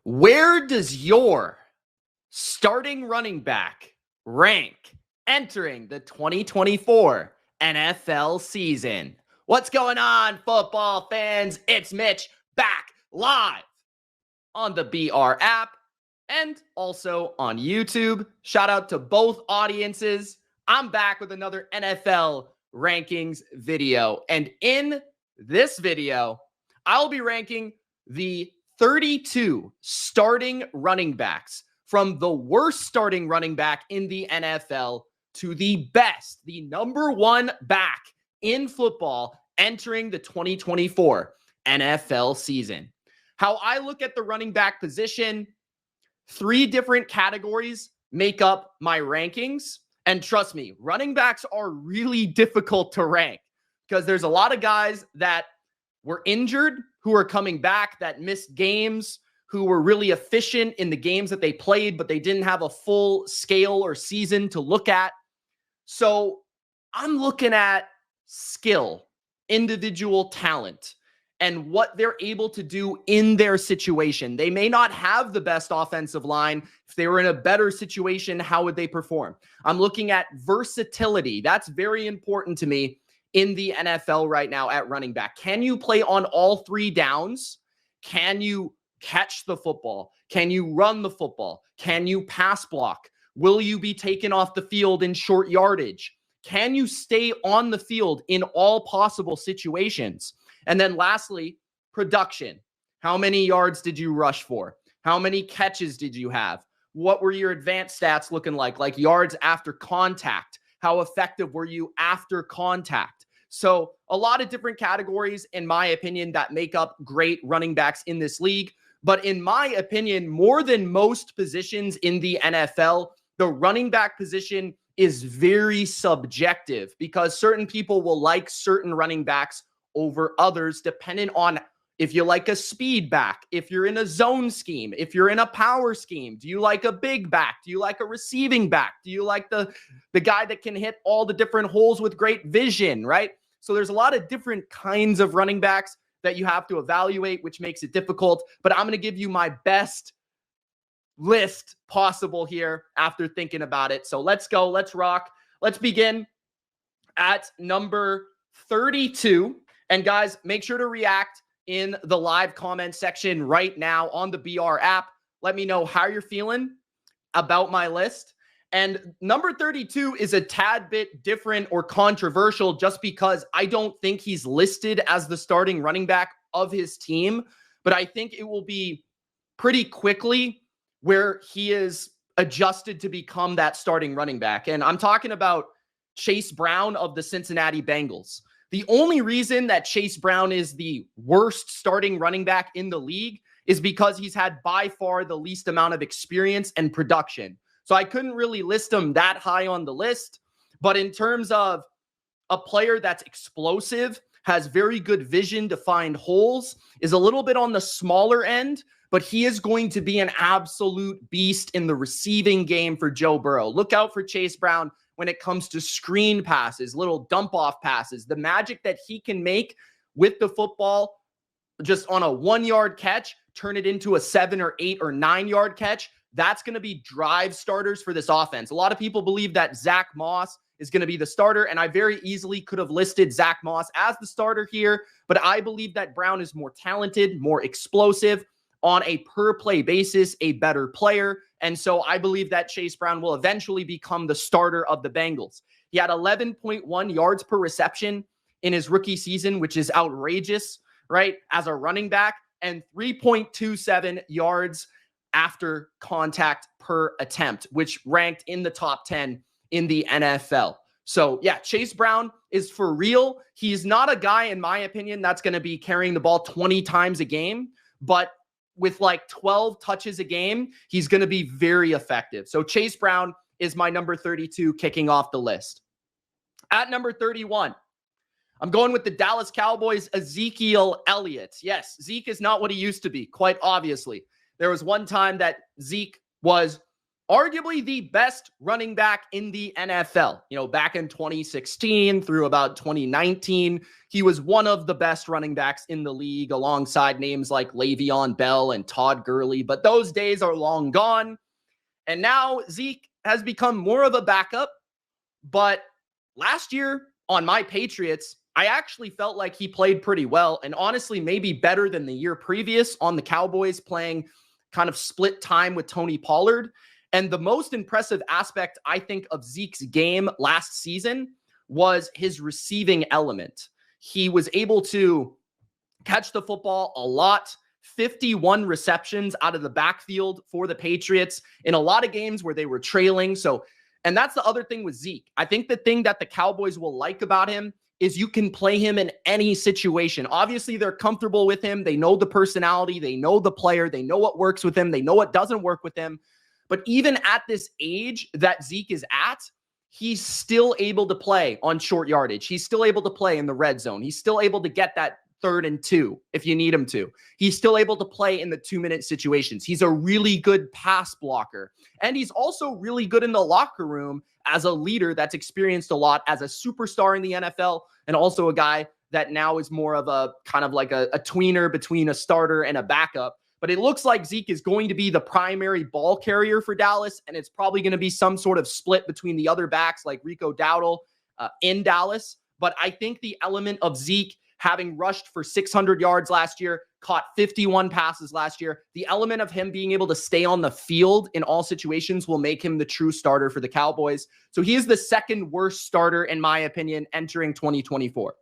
Where does your starting running back rank entering the 2024 NFL season? What's going on, football fans? It's Mitch back live on the BR app and also on YouTube. Shout out to both audiences. I'm back with another NFL rankings video. And in this video, I'll be ranking the 32 starting running backs from the worst starting running back in the NFL to the best, the number one back in football entering the 2024 NFL season. How I look at the running back position, 3 different categories make up my rankings. And trust me, running backs are really difficult to rank because there's a lot of guys that were injured, who are coming back, that missed games, who were really efficient in the games that they played, but they didn't have a full scale or season to look at. So I'm looking at skill, individual talent, and what they're able to do in their situation. They may not have the best offensive line. If they were in a better situation, how would they perform? I'm looking at versatility. That's very important to me in the NFL right now at running back. Can you play on all 3 downs? Can you catch the football? Can you run the football? Can you pass block? Will you be taken off the field in short yardage? Can you stay on the field in all possible situations? And then lastly, production. How many yards did you rush for? How many catches did you have? What were your advanced stats looking like yards after contact? How effective were you after contact? So a lot of different categories, in my opinion, that make up great running backs in this league. But in my opinion, more than most positions in the NFL, the running back position is very subjective because certain people will like certain running backs over others, depending on if you like a speed back, if you're in a zone scheme, if you're in a power scheme. Do you like a big back? Do you like a receiving back? Do you like the guy that can hit all the different holes with great vision, right? So there's a lot of different kinds of running backs that you have to evaluate, which makes it difficult. But I'm going to give you my best list possible here after thinking about it. So let's go. Let's rock. Let's begin at number 32. And guys, make sure to react in the live comment section right now on the BR app. Let me know how you're feeling about my list. And number 32 is a tad bit different or controversial just because I don't think he's listed as the starting running back of his team. But I think it will be pretty quickly where he is adjusted to become that starting running back. And I'm talking about Chase Brown of the Cincinnati Bengals. The only reason that Chase Brown is the worst starting running back in the league is because he's had by far the least amount of experience and production. So I couldn't really list him that high on the list. But in terms of a player that's explosive, has very good vision to find holes, is a little bit on the smaller end, but he is going to be an absolute beast in the receiving game for Joe Burrow. Look out for Chase Brown when it comes to screen passes, little dump-off passes, the magic that he can make with the football just on a 1-yard catch, turn it into a 7 or 8 or 9-yard catch. That's going to be drive starters for this offense. A lot of people believe that Zach Moss is going to be the starter, and I very easily could have listed Zach Moss as the starter here, but I believe that Brown is more talented, more explosive, on a per-play basis, a better player. And so I believe that Chase Brown will eventually become the starter of the Bengals. He had 11.1 yards per reception in his rookie season, which is outrageous, right, as a running back, and 3.27 yards after contact per attempt, which ranked in the top 10 in the NFL. So yeah, Chase Brown is for real. He's not a guy, in my opinion, that's going to be carrying the ball 20 times a game, but with like 12 touches a game, he's going to be very effective. So Chase Brown is my number 32 kicking off the list. At number 31, I'm going with the Dallas Cowboys, Ezekiel Elliott. Yes, Zeke is not what he used to be, quite obviously. There was one time that Zeke was arguably the best running back in the NFL. Back in 2016 through about 2019, he was one of the best running backs in the league alongside names like Le'Veon Bell and Todd Gurley. But those days are long gone. And now Zeke has become more of a backup. But last year on my Patriots, I actually felt like he played pretty well, and honestly, maybe better than the year previous on the Cowboys, playing kind of split time with Tony Pollard. And the most impressive aspect, I think, of Zeke's game last season was his receiving element. He was able to catch the football a lot, 51 receptions out of the backfield for the Patriots in a lot of games where they were trailing. And that's the other thing with Zeke. I think the thing that the Cowboys will like about him is you can play him in any situation. Obviously, they're comfortable with him. They know the personality. They know the player. They know what works with him. They know what doesn't work with him. But even at this age that Zeke is at, he's still able to play on short yardage. He's still able to play in the red zone. He's still able to get that 3rd and 2 if you need him to. He's still able to play in the 2-minute situations. He's a really good pass blocker. And he's also really good in the locker room as a leader that's experienced a lot as a superstar in the NFL, and also a guy that now is more of a kind of like a tweener between a starter and a backup. But it looks like Zeke is going to be the primary ball carrier for Dallas, and it's probably going to be some sort of split between the other backs like Rico Dowdle in Dallas. But I think the element of Zeke having rushed for 600 yards last year, caught 51 passes last year, the element of him being able to stay on the field in all situations will make him the true starter for the Cowboys. So he is the second worst starter, in my opinion, entering 2024.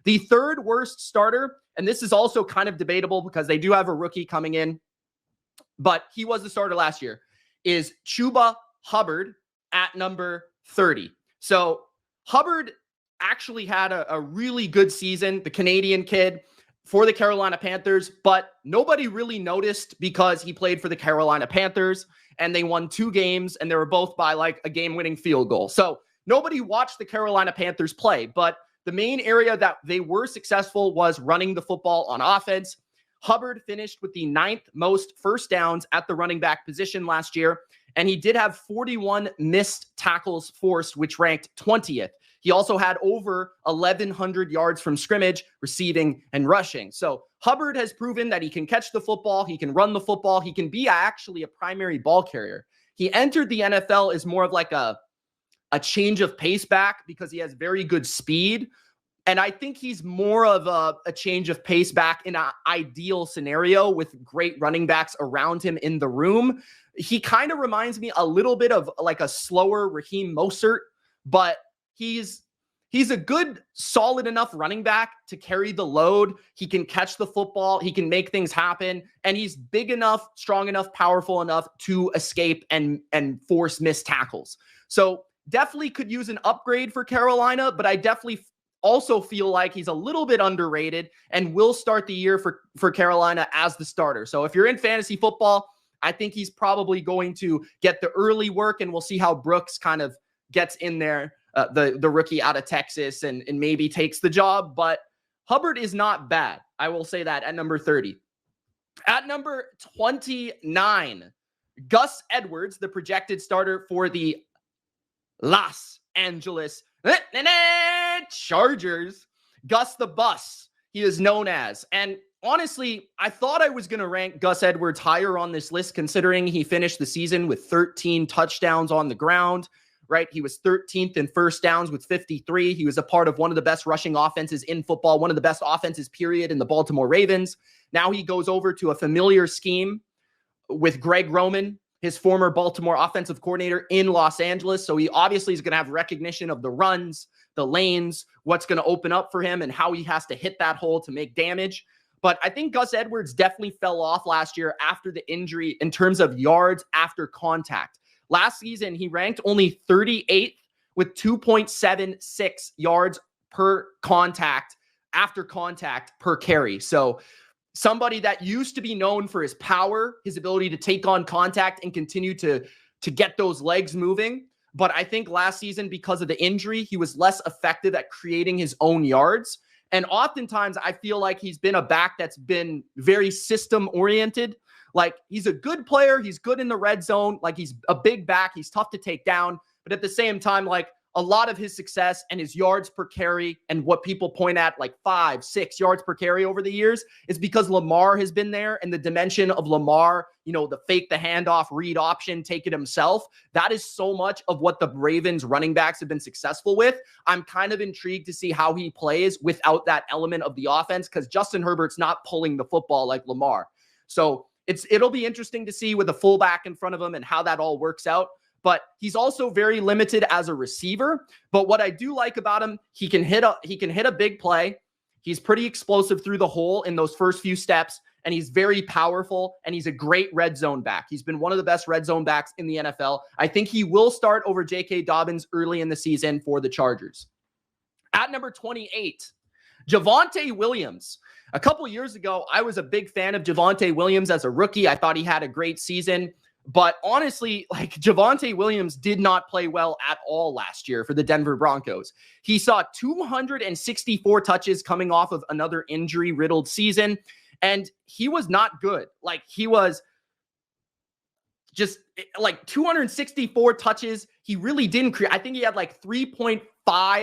The third worst starter, and this is also kind of debatable because they do have a rookie coming in, but he was the starter last year, is Chuba Hubbard at number 30. So Hubbard actually had a really good season, the Canadian kid, for the Carolina Panthers, but nobody really noticed because he played for the Carolina Panthers and they won 2 games and they were both by like a game-winning field goal. So nobody watched the Carolina Panthers play, but the main area that they were successful was running the football on offense. Hubbard finished with the 9th most first downs at the running back position last year, and he did have 41 missed tackles forced, which ranked 20th. He also had over 1,100 yards from scrimmage, receiving and rushing. So Hubbard has proven that he can catch the football, he can run the football, he can be actually a primary ball carrier. He entered the NFL as more of like a change of pace back because he has very good speed. And I think he's more of a change of pace back in an ideal scenario with great running backs around him in the room. He kind of reminds me a little bit of like a slower Raheem Mostert, but he's a good, solid enough running back to carry the load. He can catch the football. He can make things happen. And he's big enough, strong enough, powerful enough to escape and force missed tackles. So definitely could use an upgrade for Carolina, but I definitely also feel like he's a little bit underrated and will start the year for Carolina as the starter. So if you're in fantasy football, I think he's probably going to get the early work, and we'll see how Brooks kind of gets in there, the rookie out of Texas, and maybe takes the job. But Hubbard is not bad. I will say that at number 30. At number 29, Gus Edwards, the projected starter for the Los Angeles Chargers. Gus the Bus, he is known as. And honestly, I thought I was going to rank Gus Edwards higher on this list, considering he finished the season with 13 touchdowns on the ground, right? He was 13th in first downs with 53. He was a part of one of the best rushing offenses in football, one of the best offenses, period, in the Baltimore Ravens. Now he goes over to a familiar scheme with Greg Roman, his former Baltimore offensive coordinator in Los Angeles. So he obviously is going to have recognition of the runs, the lanes, what's going to open up for him, and how he has to hit that hole to make damage. But I think Gus Edwards definitely fell off last year after the injury in terms of yards after contact. Last season, he ranked only 38th with 2.76 yards per contact, after contact per carry. So somebody that used to be known for his power, his ability to take on contact and continue to get those legs moving. But I think last season, because of the injury, he was less effective at creating his own yards. And oftentimes I feel like he's been a back that's been very system oriented. Like, he's a good player. He's good in the red zone. Like, he's a big back. He's tough to take down. But at the same time, like, a lot of his success and his yards per carry and what people point at, like 5, 6 yards per carry over the years, is because Lamar has been there, and the dimension of Lamar, the fake the handoff, read option, take it himself. That is so much of what the Ravens running backs have been successful with. I'm kind of intrigued to see how he plays without that element of the offense, because Justin Herbert's not pulling the football like Lamar. So it'll be interesting to see with a fullback in front of him and how that all works out. But he's also very limited as a receiver. But what I do like about him, he can hit a big play. He's pretty explosive through the hole in those first few steps, and he's very powerful, and he's a great red zone back. He's been one of the best red zone backs in the NFL. I think he will start over J.K. Dobbins early in the season for the Chargers. At number 28, Javonte Williams. A couple years ago, I was a big fan of Javonte Williams as a rookie. I thought he had a great season. But honestly, like, Javonte Williams did not play well at all last year for the Denver Broncos. He saw 264 touches coming off of another injury-riddled season, and he was not good. Like, he was just like 264 touches. He really didn't create. I think he had like 3.5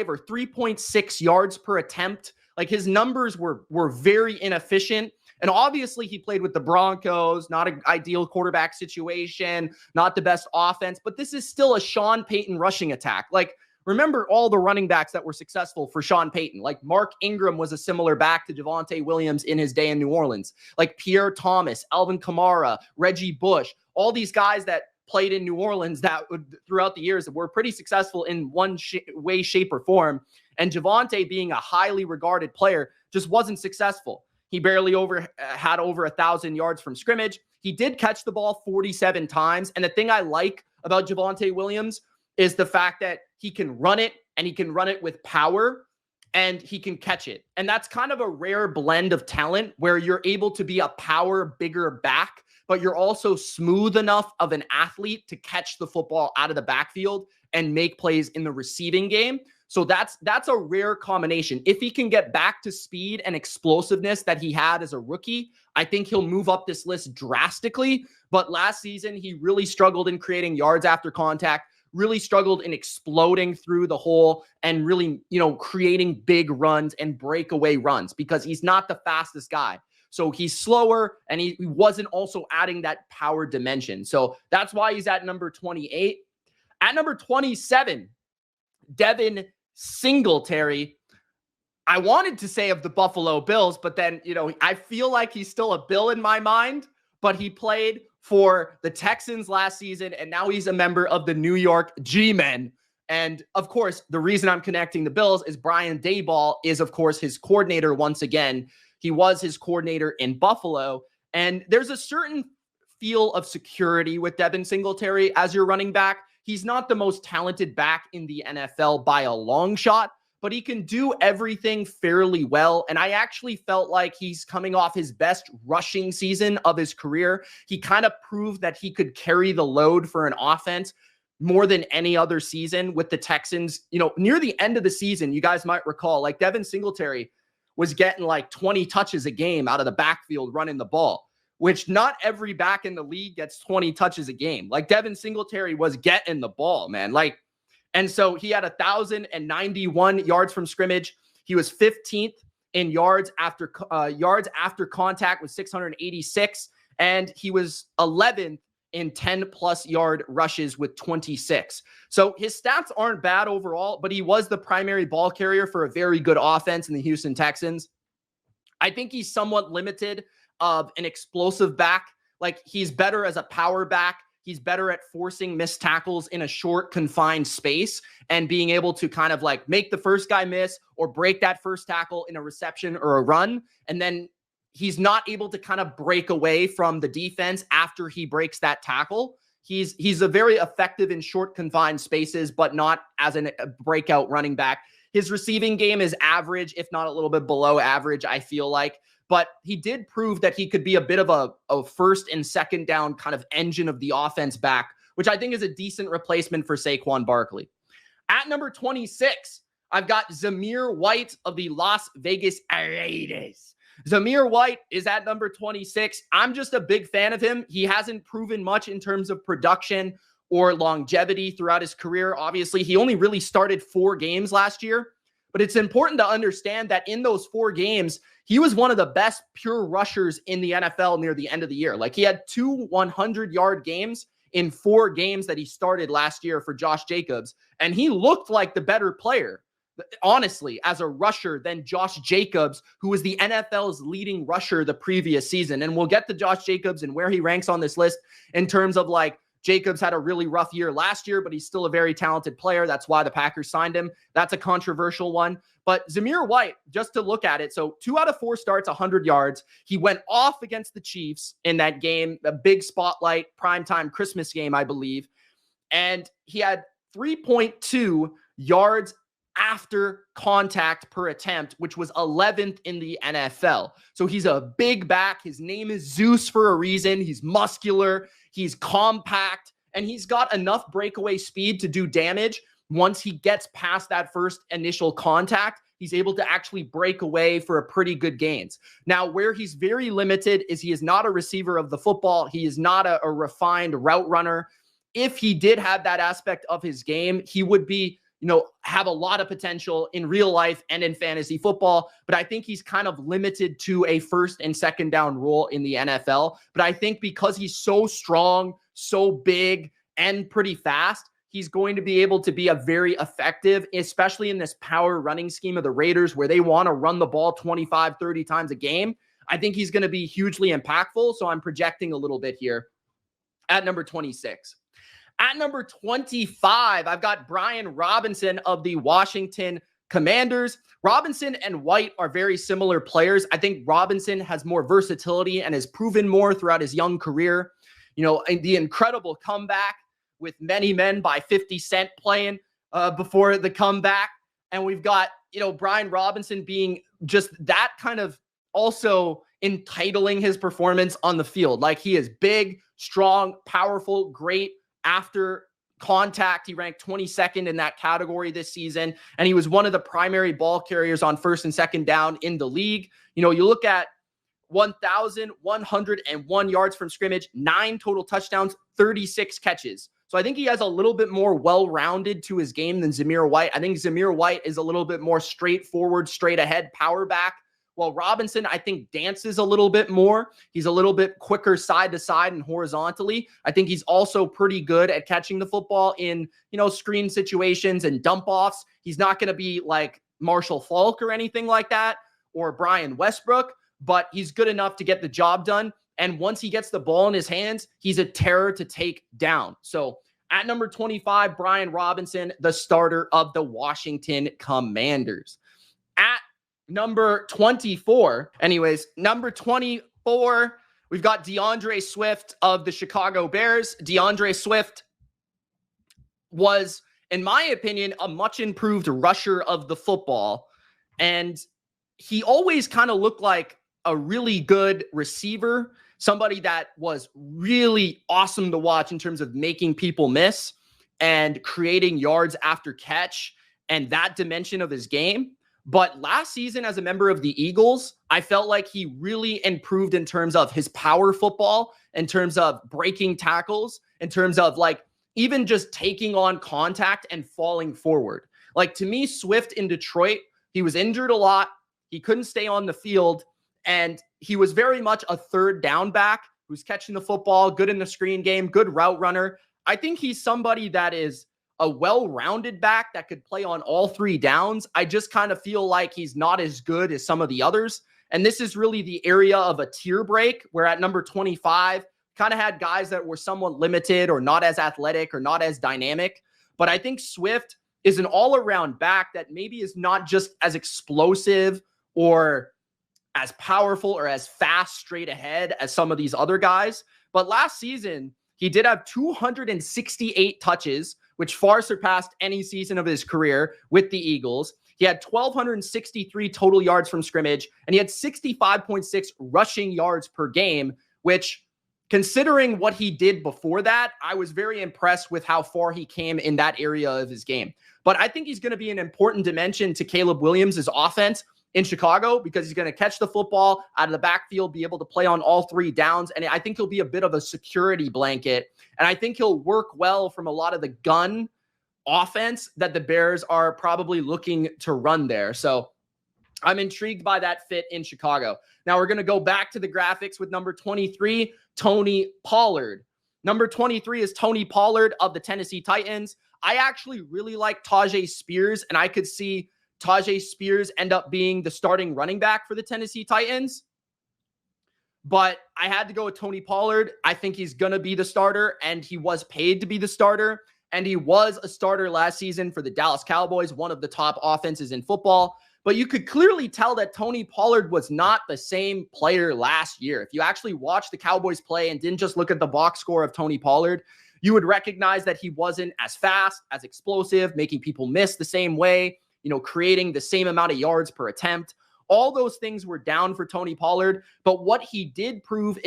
or 3.6 yards per attempt. Like, his numbers were very inefficient. And obviously, he played with the Broncos, not an ideal quarterback situation, not the best offense, but this is still a Sean Payton rushing attack. Like, remember all the running backs that were successful for Sean Payton. Like, Mark Ingram was a similar back to Javonte Williams in his day in New Orleans. Like, Pierre Thomas, Alvin Kamara, Reggie Bush, all these guys that played in New Orleans that throughout the years were pretty successful in one way, shape, or form. And Javonte, being a highly regarded player, just wasn't successful. He barely had over 1,000 yards from scrimmage. He did catch the ball 47 times. And the thing I like about Javonte Williams is the fact that he can run it, and he can run it with power, and he can catch it. And that's kind of a rare blend of talent where you're able to be a power, bigger back, but you're also smooth enough of an athlete to catch the football out of the backfield and make plays in the receiving game. So that's a rare combination. If he can get back to speed and explosiveness that he had as a rookie, I think he'll move up this list drastically. But last season, he really struggled in creating yards after contact, really struggled in exploding through the hole, and really, creating big runs and breakaway runs, because he's not the fastest guy. So he's slower, and he wasn't also adding that power dimension. So that's why he's at number 28. At number 27, Devin Singletary. I wanted to say of the Buffalo Bills, but then, I feel like he's still a Bill in my mind, but he played for the Texans last season, and now he's a member of the New York G-Men. And of course, the reason I'm connecting the Bills is Brian Daboll is, of course, his coordinator once again. He was his coordinator in Buffalo, and there's a certain feel of security with Devin Singletary as your running back. He's not the most talented back in the NFL by a long shot, but he can do everything fairly well. And I actually felt like he's coming off his best rushing season of his career. He kind of proved that he could carry the load for an offense more than any other season with the Texans. Near the end of the season, you guys might recall, like, Devin Singletary was getting like 20 touches a game out of the backfield running the ball, which not every back in the league gets 20 touches a game. Like, Devin Singletary was getting the ball, man. Like, and so he had 1,091 yards from scrimmage. He was 15th in yards after contact with 686. And he was 11th in 10-plus yard rushes with 26. So his stats aren't bad overall, but he was the primary ball carrier for a very good offense in the Houston Texans. I think he's somewhat limited of an explosive back. Like, he's better as a power back. He's better at forcing missed tackles in a short, confined space and being able to kind of like make the first guy miss or break that first tackle in a reception or a run. And then he's not able to kind of break away from the defense after he breaks that tackle. He's a very effective in short, confined spaces, but not as a breakout running back. His receiving game is average, if not a little bit below average, I feel like. But he did prove that he could be a bit of a first and second down kind of engine of the offense back, which I think is a decent replacement for Saquon Barkley. At number 26, I've got Zamir White of the Las Vegas Raiders. Zamir White is at number 26. I'm just a big fan of him. He hasn't proven much in terms of production or longevity throughout his career. Obviously, he only really started 4 games last year, but it's important to understand that in those 4 games, he was one of the best pure rushers in the NFL near the end of the year. Like, he had 2 100-yard games in 4 games that he started last year for Josh Jacobs, and he looked like the better player, honestly, as a rusher than Josh Jacobs, who was the NFL's leading rusher the previous season. And we'll get to Josh Jacobs and where he ranks on this list in terms of, like, Jacobs had a really rough year last year, but he's still a very talented player. That's why the Packers signed him. That's a controversial one. But Zamir White, just to look at it, so 2 out of 4 starts, 100 yards. He went off against the Chiefs in that game, a big spotlight, primetime Christmas game, I believe. And he had 3.2 yards after contact per attempt, which was 11th in the NFL. So he's a big back. His name is Zeus for a reason. He's muscular. He's compact, and he's got enough breakaway speed to do damage. Once he gets past that first initial contact, he's able to actually break away for a pretty good gains. Now, where he's very limited is he is not a receiver of the football. He is not a refined route runner. If he did have that aspect of his game, he would be, have a lot of potential in real life and in fantasy football. But I think he's kind of limited to a first and second down role in the NFL. But I think because he's so strong, so big, and pretty fast, he's going to be able to be a very effective, especially in this power running scheme of the Raiders where they want to run the ball 25, 30 times a game. I think he's going to be hugely impactful. So I'm projecting a little bit here at number 26. At number 25, I've got Brian Robinson of the Washington Commanders. Robinson and White are very similar players. I think Robinson has more versatility and has proven more throughout his young career. The incredible comeback with Many Men by 50 Cent playing before the comeback. And we've got, Brian Robinson being just that kind of also entitling his performance on the field. Like, he is big, strong, powerful, great after contact. He ranked 22nd in that category this season, and he was one of the primary ball carriers on first and second down in the league. You look at 1,101 yards from scrimmage, 9 total touchdowns, 36 catches. So I think he has a little bit more well-rounded to his game than Zamir White. I think Zamir White is a little bit more straightforward, straight ahead power back. While Robinson, I think, dances a little bit more. He's a little bit quicker side to side and horizontally. I think he's also pretty good at catching the football in, screen situations and dump offs. He's not going to be like Marshall Faulk or anything like that, or Brian Westbrook, but he's good enough to get the job done. And once he gets the ball in his hands, he's a terror to take down. So at number 25, Brian Robinson, the starter of the Washington Commanders. At number 24, number 24, we've got DeAndre Swift of the Chicago Bears. DeAndre Swift was, in my opinion, a much improved rusher of the football. And he always kind of looked like a really good receiver, somebody that was really awesome to watch in terms of making people miss and creating yards after catch and that dimension of his game. But last season, as a member of the Eagles, I felt like he really improved in terms of his power football, in terms of breaking tackles, in terms of even just taking on contact and falling forward. To me, Swift in Detroit, he was injured a lot. He couldn't stay on the field, and he was very much a third down back who's catching the football, good in the screen game, good route runner. I think he's somebody that is a well-rounded back that could play on all 3 downs. I just kind of feel like he's not as good as some of the others. And this is really the area of a tier break, where at number 25, kind of had guys that were somewhat limited or not as athletic or not as dynamic. But I think Swift is an all-around back that maybe is not just as explosive or as powerful or as fast straight ahead as some of these other guys. But last season, he did have 268 touches, which far surpassed any season of his career with the Eagles. He had 1,263 total yards from scrimmage, and he had 65.6 rushing yards per game, which, considering what he did before that, I was very impressed with how far he came in that area of his game. But I think he's going to be an important dimension to Caleb Williams' offense. in Chicago because he's going to catch the football out of the backfield, be able to play on all 3 downs. And I think he'll be a bit of a security blanket. And I think he'll work well from a lot of the gun offense that the Bears are probably looking to run there. So I'm intrigued by that fit in Chicago. Now we're going to go back to the graphics with number 23, Tony Pollard. Number 23 is Tony Pollard of the Tennessee Titans. I actually really like Tajay Spears, and I could see Tajay Spears end up being the starting running back for the Tennessee Titans. But I had to go with Tony Pollard. I think he's going to be the starter, and he was paid to be the starter. And he was a starter last season for the Dallas Cowboys, one of the top offenses in football. But you could clearly tell that Tony Pollard was not the same player last year. If you actually watched the Cowboys play and didn't just look at the box score of Tony Pollard, you would recognize that he wasn't as fast, as explosive, making people miss the same way, creating the same amount of yards per attempt. All those things were down for Tony Pollard. But what he did prove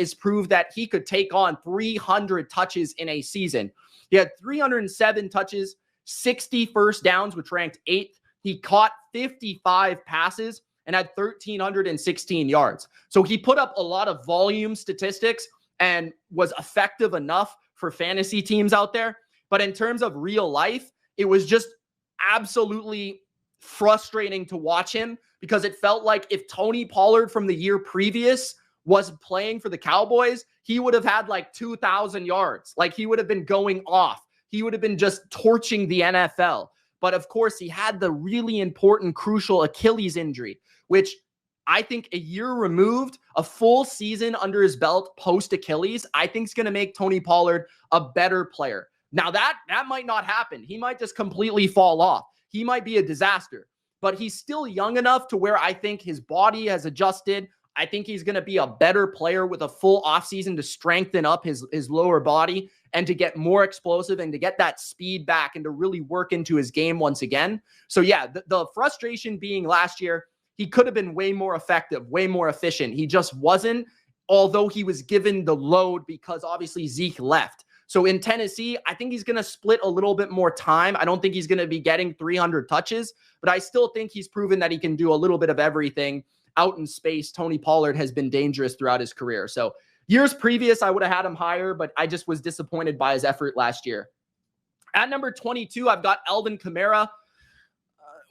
that he could take on 300 touches in a season. He had 307 touches, 60 first downs, which ranked 8th. He caught 55 passes and had 1,316 yards. So he put up a lot of volume statistics and was effective enough for fantasy teams out there. But in terms of real life, it was just absolutely frustrating to watch him because it felt like if Tony Pollard from the year previous was playing for the Cowboys, he would have had like 2,000 yards. Like he would have been going off. He would have been just torching the NFL. But of course, he had the really important, crucial Achilles injury, which I think a year removed, a full season under his belt post-Achilles, I think is going to make Tony Pollard a better player. Now, that might not happen. He might just completely fall off. He might be a disaster. But he's still young enough to where I think his body has adjusted. I think he's going to be a better player with a full offseason to strengthen up his lower body and to get more explosive and to get that speed back and to really work into his game once again. So yeah, the frustration being last year, he could have been way more effective, way more efficient. He just wasn't, although he was given the load because obviously Zeke left. So in Tennessee, I think he's going to split a little bit more time. I don't think he's going to be getting 300 touches, but I still think he's proven that he can do a little bit of everything out in space. Tony Pollard has been dangerous throughout his career. So years previous, I would have had him higher, but I just was disappointed by his effort last year. At number 22, I've got Alvin Kamara,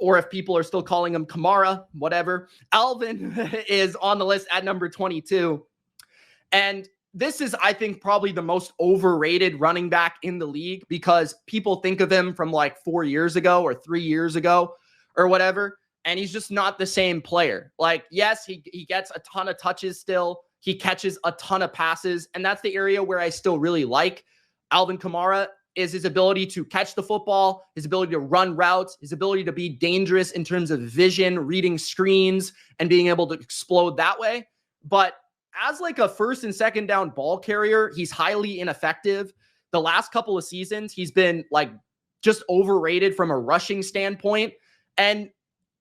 or if people are still calling him Kamara, whatever. Alvin is on the list at number 22. And this is, I think, probably the most overrated running back in the league because people think of him from like 4 years ago or 3 years ago or whatever. And he's just not the same player. Like, yes, he gets a ton of touches still. He catches a ton of passes. And that's the area where I still really like Alvin Kamara is his ability to catch the football, his ability to run routes, his ability to be dangerous in terms of vision, reading screens, and being able to explode that way. But as like a first and second down ball carrier, he's highly ineffective. The last couple of seasons, he's been like just overrated from a rushing standpoint. And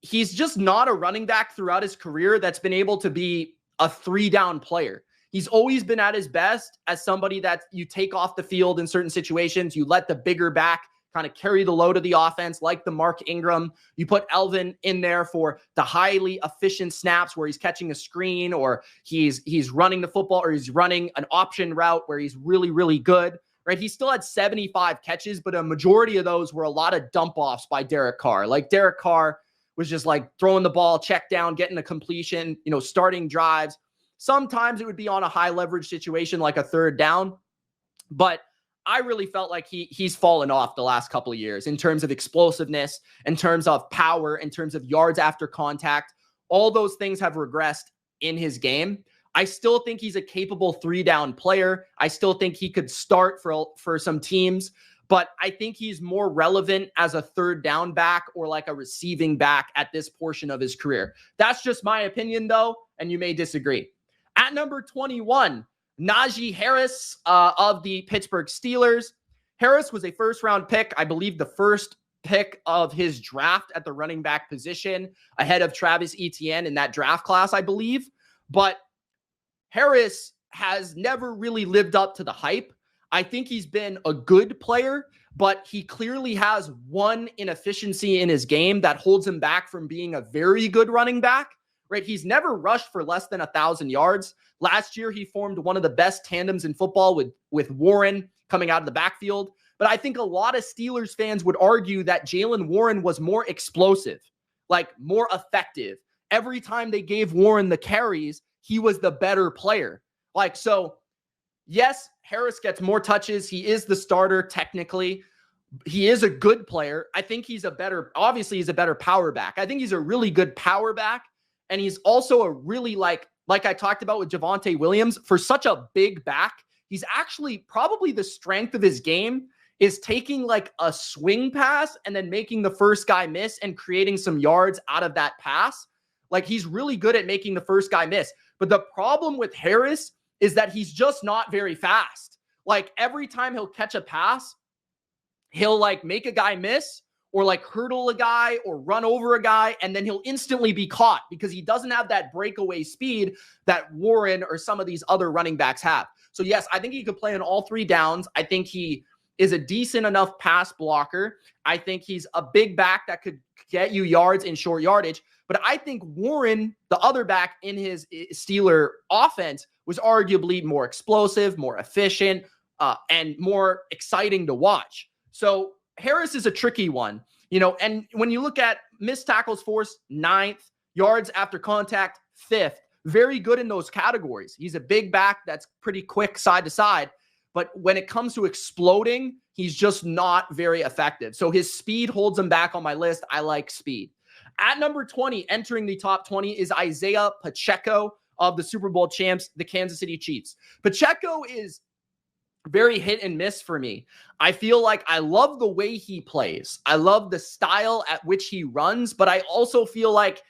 he's just not a running back throughout his career that's been able to be a 3-down player. He's always been at his best as somebody that you take off the field in certain situations. You let the bigger back kind of carry the load of the offense like the Mark Ingram. You put Alvin in there for the highly efficient snaps where he's catching a screen or he's running the football or he's running an option route where he's really, really good, right? He still had 75 catches, but a majority of those were a lot of dump offs by Derek Carr. Like Derek Carr was just like throwing the ball, check down, getting a completion, starting drives. Sometimes it would be on a high leverage situation like a third down, but I really felt like he's fallen off the last couple of years in terms of explosiveness, in terms of power, in terms of yards after contact. All those things have regressed in his game. I still think he's a capable 3-down player. I still think he could start for some teams, but I think he's more relevant as a third down back or like a receiving back at this portion of his career. That's just my opinion though, and you may disagree. At number 21, Najee Harris of the Pittsburgh Steelers. Harris was a first-round pick, I believe the first pick of his draft at the running back position ahead of Travis Etienne in that draft class, I believe. But Harris has never really lived up to the hype. I think he's been a good player, but he clearly has one inefficiency in his game that holds him back from being a very good running back. right? He's never rushed for less than 1,000 yards. Last year, he formed one of the best tandems in football with Warren coming out of the backfield. But I think a lot of Steelers fans would argue that Jaylen Warren was more explosive, like more effective. Every time they gave Warren the carries, he was the better player. Like, so yes, Harris gets more touches. He is the starter technically. He is a good player. I think he's a better power back. I think he's a really good power back. And he's also a really like I talked about with Javonte Williams, for such a big back, he's actually probably the strength of his game is taking like a swing pass and then making the first guy miss and creating some yards out of that pass. Like, he's really good at making the first guy miss. But the problem with Harris is that he's just not very fast. Like, every time he'll catch a pass, he'll like make a guy miss or like hurdle a guy or run over a guy, and then he'll instantly be caught because he doesn't have that breakaway speed that Warren or some of these other running backs have. So yes, I think he could play on all three downs. I think he is a decent enough pass blocker. I think he's a big back that could get you yards in short yardage. But I think Warren, the other back in his Steeler offense, was arguably more explosive, more efficient, and more exciting to watch. So Harris is a tricky one, and when you look at missed tackles forced, 9th, yards after contact, 5th, very good in those categories. He's a big back that's pretty quick side to side, but when it comes to exploding, he's just not very effective. So his speed holds him back on my list. I like speed. At number 20, entering the top 20 is Isiah Pacheco of the Super Bowl champs, the Kansas City Chiefs. Pacheco is very hit and miss for me. I feel like I love the way he plays. I love the style at which he runs, but I also feel like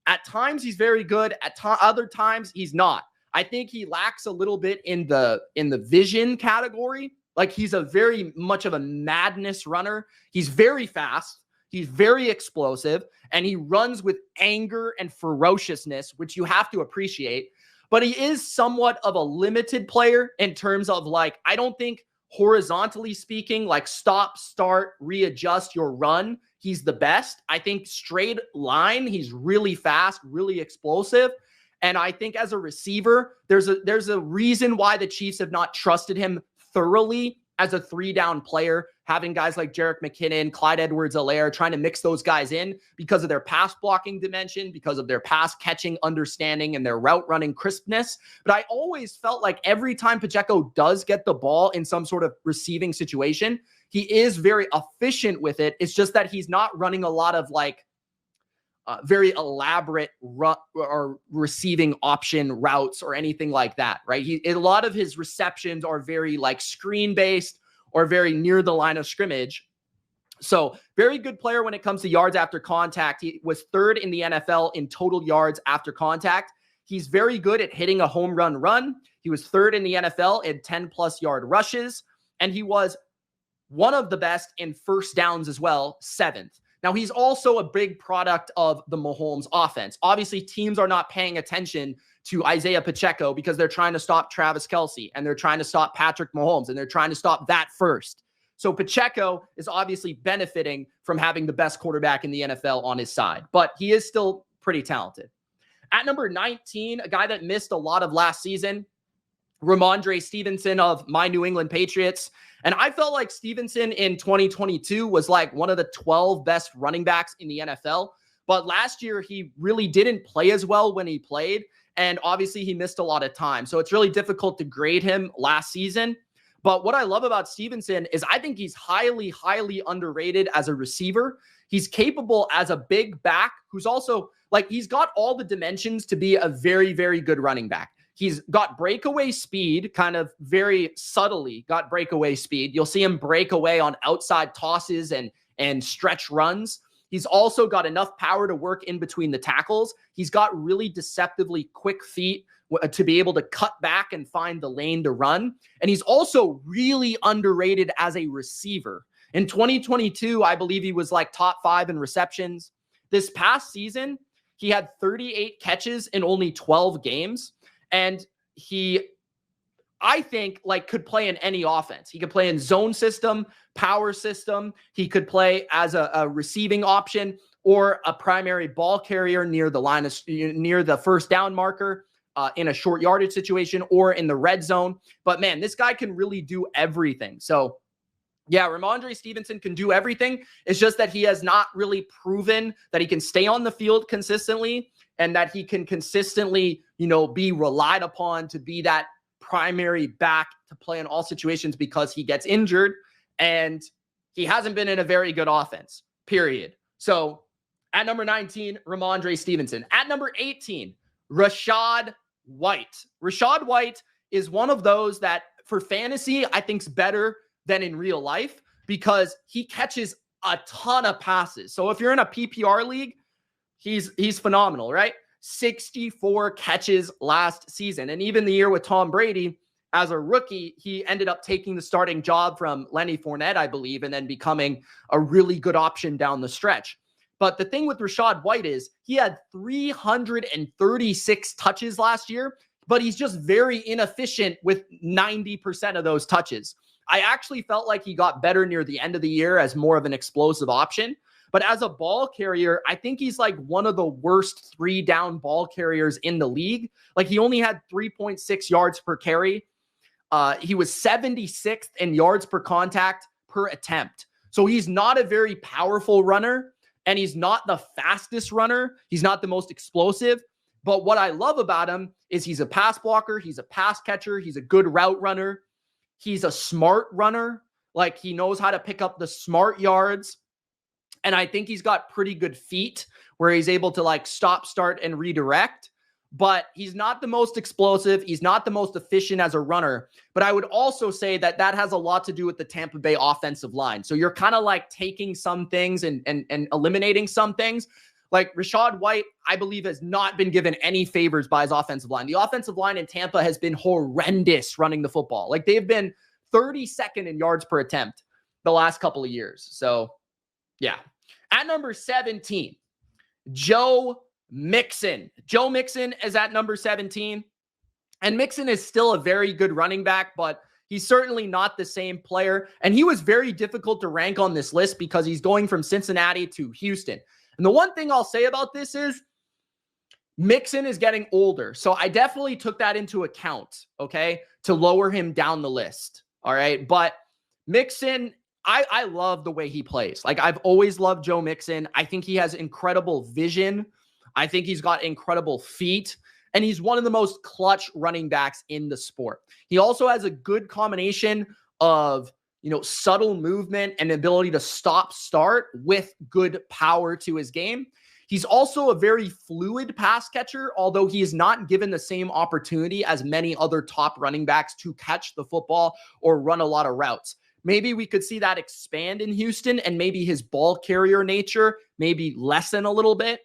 at times he's very good. At other times he's not. I think he lacks a little bit in the vision category. Like, he's a very much of a madness runner. He's very fast. He's very explosive, and he runs with anger and ferociousness, which you have to appreciate. But he is somewhat of a limited player in terms of, like, I don't think horizontally speaking, like stop, start, readjust your run, he's the best. I think straight line, he's really fast, really explosive. And I think as a receiver, there's a reason why the Chiefs have not trusted him thoroughly as a 3-down player, having guys like Jerick McKinnon, Clyde Edwards-Helaire, trying to mix those guys in because of their pass blocking dimension, because of their pass catching understanding and their route running crispness. But I always felt like every time Pacheco does get the ball in some sort of receiving situation, he is very efficient with it. It's just that he's not running a lot of like very elaborate or receiving option routes or anything like that, right? A lot of his receptions are very like screen based or very near the line of scrimmage. So very good player when it comes to yards after contact. He was 3rd in the NFL in total yards after contact. He's very good at hitting a home run. He was 3rd in the NFL in 10+ yard rushes. And he was one of the best in first downs as well, 7th. Now, he's also a big product of the Mahomes offense. Obviously, teams are not paying attention to Isiah Pacheco because they're trying to stop Travis Kelce and they're trying to stop Patrick Mahomes and they're trying to stop that first. So Pacheco is obviously benefiting from having the best quarterback in the NFL on his side, but he is still pretty talented. At number 19, a guy that missed a lot of last season, Rhamondre Stevenson of my New England Patriots. And I felt like Stevenson in 2022 was like one of the 12 best running backs in the NFL. But last year, he really didn't play as well when he played. And obviously, he missed a lot of time. So it's really difficult to grade him last season. But what I love about Stevenson is I think he's highly, highly underrated as a receiver. He's capable as a big back who's also like, he's got all the dimensions to be a very, very good running back. He's got breakaway speed, kind of very subtly got breakaway speed. You'll see him break away on outside tosses and stretch runs. He's also got enough power to work in between the tackles. He's got really deceptively quick feet to be able to cut back and find the lane to run. And he's also really underrated as a receiver. In 2022, I believe he was like top 5 in receptions. This past season, he had 38 catches in only 12 games. And I think, like, could play in any offense. He could play in zone system, power system. He could play as a receiving option or a primary ball carrier near the line of, near the first down marker, in a short yardage situation or in the red zone. But man, this guy can really do everything. So yeah, Rhamondre Stevenson can do everything. It's just that he has not really proven that he can stay on the field consistently and that he can consistently, be relied upon to be that primary back to play in all situations because he gets injured and he hasn't been in a very good offense, period. So at number 19, Rhamondre Stevenson. At number 18, Rachaad White. Rachaad White is one of those that for fantasy, I think is better than in real life because he catches a ton of passes. So if you're in a PPR league, he's phenomenal, right? 64 catches last season. And even the year with Tom Brady as a rookie, he ended up taking the starting job from Lenny Fournette, I believe, and then becoming a really good option down the stretch. But the thing with Rachaad White is he had 336 touches last year, but he's just very inefficient with 90% of those touches. I actually felt like he got better near the end of the year as more of an explosive option. But as a ball carrier, I think he's like one of the worst 3-down ball carriers in the league. Like he only had 3.6 yards per carry. He was 76th in yards per contact per attempt. So he's not a very powerful runner and he's not the fastest runner. He's not the most explosive. But what I love about him is he's a pass blocker. He's a pass catcher. He's a good route runner. He's a smart runner. Like he knows how to pick up the smart yards. And I think he's got pretty good feet where he's able to like stop, start, and redirect. But he's not the most explosive. He's not the most efficient as a runner. But I would also say that that has a lot to do with the Tampa Bay offensive line. So you're kind of like taking some things and eliminating some things. Like Rachaad White, I believe, has not been given any favors by his offensive line. The offensive line in Tampa has been horrendous running the football. Like they've been 32nd in yards per attempt the last couple of years. So yeah. At number 17, Joe Mixon. Joe Mixon is at number 17. And Mixon is still a very good running back, but he's certainly not the same player. And he was very difficult to rank on this list because he's going from Cincinnati to Houston. And the one thing I'll say about this is Mixon is getting older. So I definitely took that into account, okay, to lower him down the list. All right. But Mixon, I love the way he plays. Like I've always loved Joe Mixon. I think he has incredible vision. I think he's got incredible feet. And he's one of the most clutch running backs in the sport. He also has a good combination of, subtle movement and ability to stop, start with good power to his game. He's also a very fluid pass catcher, although he is not given the same opportunity as many other top running backs to catch the football or run a lot of routes. Maybe we could see that expand in Houston and maybe his ball carrier nature maybe lessen a little bit.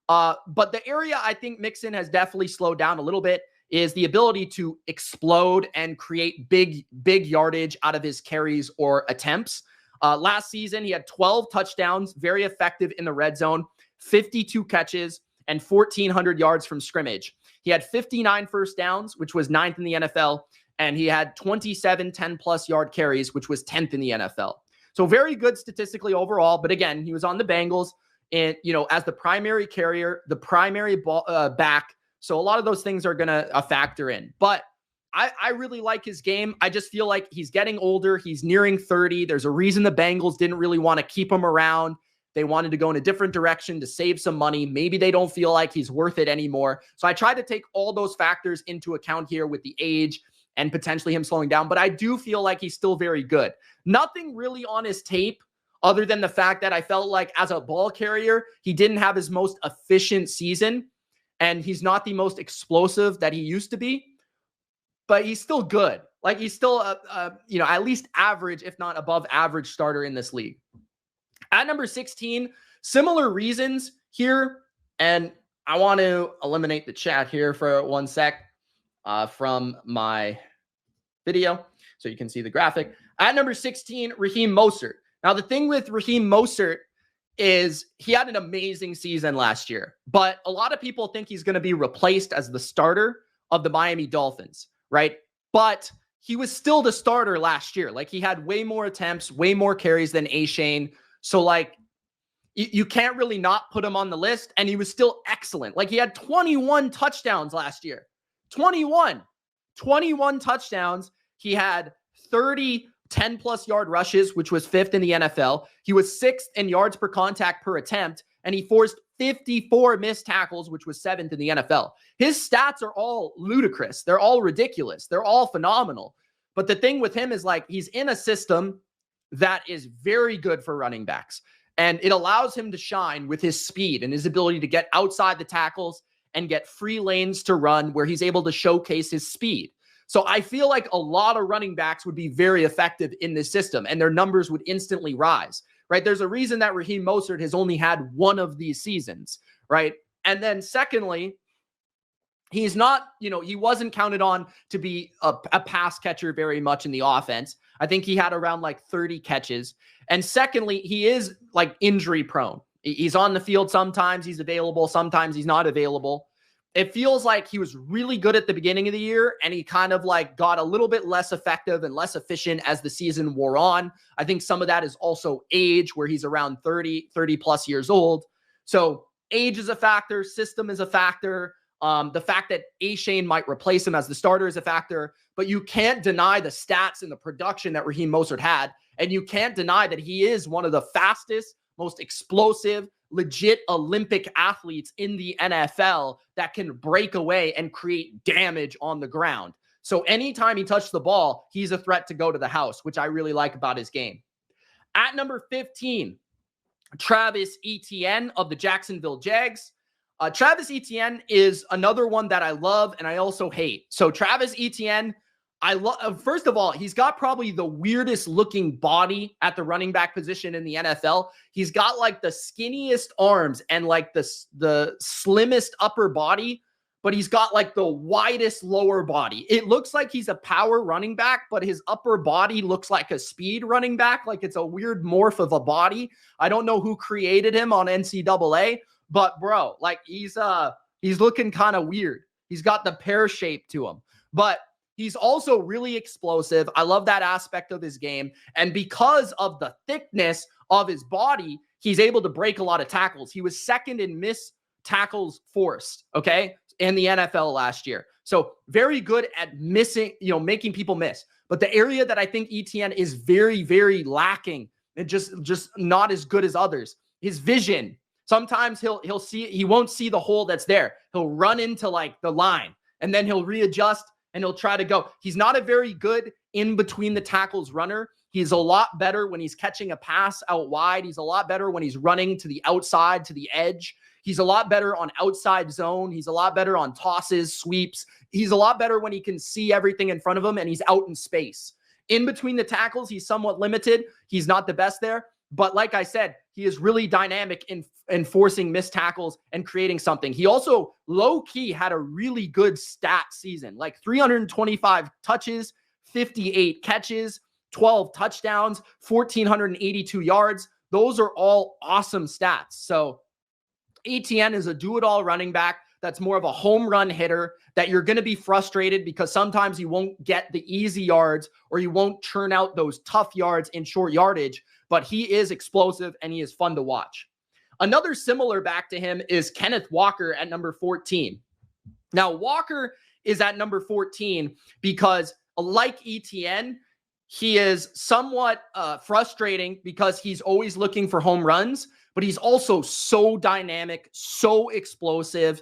But the area I think Mixon has definitely slowed down a little bit is the ability to explode and create big yardage out of his carries or attempts. Last season, he had 12 touchdowns, very effective in the red zone, 52 catches, and 1,400 yards from scrimmage. He had 59 first downs, which was 9th in the NFL, and he had 27 10-plus yard carries, which was 10th in the NFL. So very good statistically overall, but again, he was on the Bengals and, as the primary carrier, the primary back. So a lot of those things are going to factor in. But I really like his game. I just feel like he's getting older. He's nearing 30. There's a reason the Bengals didn't really want to keep him around. They wanted to go in a different direction to save some money. Maybe they don't feel like he's worth it anymore. So I tried to take all those factors into account here with the age and potentially him slowing down. But I do feel like he's still very good. Nothing really on his tape other than the fact that I felt like as a ball carrier, he didn't have his most efficient season. And he's not the most explosive that he used to be. But he's still good. Like he's still at least average, if not above average starter in this league. At number 16, similar reasons here. And I want to eliminate the chat here for 1 sec from my video so you can see the graphic. At number 16, Raheem Mostert. Now, the thing with Raheem Mostert is he had an amazing season last year, but a lot of people think he's going to be replaced as the starter of the Miami Dolphins, right? But he was still the starter last year. Like, he had way more attempts, way more carries than Achane. So, like, you can't really not put him on the list. And he was still excellent. Like, he had 21 touchdowns last year. 21 touchdowns. He had 30 10-plus yard rushes, which was 5th in the NFL. He was 6th in yards per contact per attempt, and he forced 54 missed tackles, which was 7th in the NFL. His stats are all ludicrous. They're all ridiculous. They're all phenomenal. But the thing with him is, like, he's in a system that is very good for running backs, and it allows him to shine with his speed and his ability to get outside the tackles and get free lanes to run where he's able to showcase his speed. So I feel like a lot of running backs would be very effective in this system, and their numbers would instantly rise, right? There's a reason that Raheem Mostert has only had one of these seasons, right? And then secondly, he's not, he wasn't counted on to be a pass catcher very much in the offense. I think he had around like 30 catches. And secondly, he is like injury prone. He's on the field sometimes, he's available, sometimes he's not available. It feels like he was really good at the beginning of the year, and he kind of like got a little bit less effective and less efficient as the season wore on. I think some of that is also age, where he's around 30 plus years old. So age is a factor, system is a factor. The fact that Achane might replace him as the starter is a factor, but you can't deny the stats and the production that Raheem Mostert had. And you can't deny that he is one of the fastest, most explosive, legit Olympic athletes in the NFL that can break away and create damage on the ground. So anytime he touched the ball, he's a threat to go to the house, which I really like about his game. At number 15, Travis Etienne of the Jacksonville Jags. Travis Etienne is another one that I love and I also hate. So Travis Etienne, I love, first of all, he's got probably the weirdest looking body at the running back position in the NFL. He's got like the skinniest arms and like the slimmest upper body, but he's got like the widest lower body. It looks like he's a power running back, but his upper body looks like a speed running back. Like, it's a weird morph of a body. I don't know who created him on NCAA, but bro, like he's looking kind of weird. He's got the pear shape to him, but he's also really explosive. I love that aspect of his game. And because of the thickness of his body, he's able to break a lot of tackles. He was second in missed tackles forced, okay, in the NFL last year. So very good at missing, making people miss. But the area that I think Etienne is very, very lacking and just not as good as others, his vision. Sometimes he won't see the hole that's there. He'll run into like the line and then he'll readjust and he'll try to go. He's not a very good in between the tackles runner. He's a lot better when he's catching a pass out wide. He's a lot better when he's running to the outside, to the edge. He's a lot better on outside zone. He's a lot better on tosses, sweeps. He's a lot better when he can see everything in front of him and he's out in space. In between the tackles, he's somewhat limited. He's not the best there. But like I said, he is really dynamic in forcing missed tackles and creating something. He also low-key had a really good stat season, like 325 touches, 58 catches, 12 touchdowns, 1,482 yards. Those are all awesome stats. So Etienne is a do-it-all running back that's more of a home run hitter that you're going to be frustrated because sometimes you won't get the easy yards or you won't churn out those tough yards in short yardage, but he is explosive and he is fun to watch. Another similar back to him is Kenneth Walker at number 14. Now, Walker is at number 14 because, like Etienne, he is somewhat frustrating because he's always looking for home runs, but he's also so dynamic, so explosive,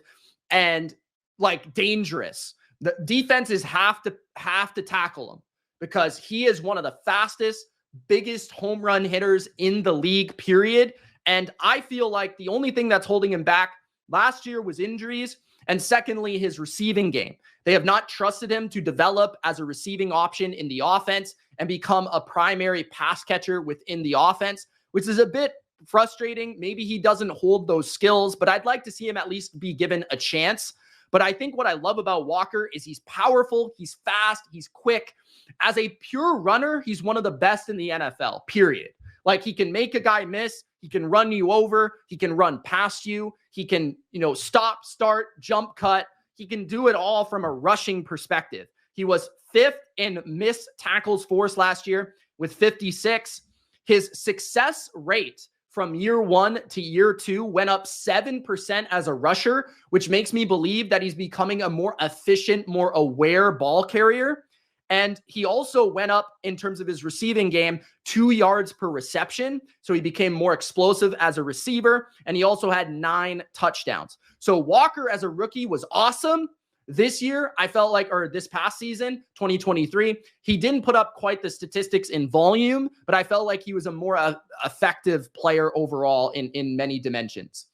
and like dangerous. The defenses have to tackle him because he is one of the fastest, biggest home run hitters in the league, period. And I feel like the only thing that's holding him back last year was injuries. And secondly, his receiving game. They have not trusted him to develop as a receiving option in the offense and become a primary pass catcher within the offense, which is a bit frustrating. Maybe he doesn't hold those skills, but I'd like to see him at least be given a chance. But I think what I love about Walker is he's powerful, he's fast, he's quick. As a pure runner, he's one of the best in the NFL, period. Like, he can make a guy miss, he can run you over, he can run past you, he can, stop, start, jump cut. He can do it all from a rushing perspective. He was 5th in missed tackles force last year with 56. His success rate from year 1 to year 2 went up 7% as a rusher, which makes me believe that he's becoming a more efficient, more aware ball carrier. And he also went up in terms of his receiving game, 2 yards per reception. So he became more explosive as a receiver. And he also had 9 touchdowns. So Walker as a rookie was awesome. This year, I felt like, or this past season, 2023, he didn't put up quite the statistics in volume, but I felt like he was a more effective player overall in many dimensions.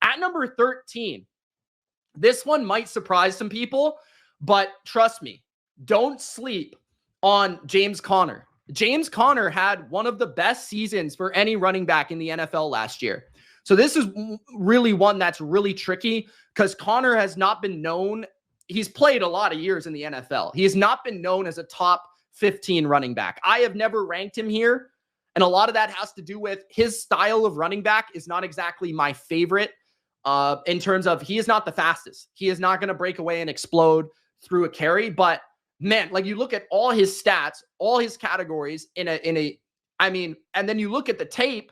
At number 13, this one might surprise some people, but trust me, don't sleep on James Conner. James Conner had one of the best seasons for any running back in the NFL last year. So this is really one that's really tricky because Conner has not been known. He's played a lot of years in the NFL. He has not been known as a top 15 running back. I have never ranked him here. And a lot of that has to do with his style of running back is not exactly my favorite in terms of he is not the fastest. He is not going to break away and explode through a carry. But man, like you look at all his stats, all his categories and then you look at the tape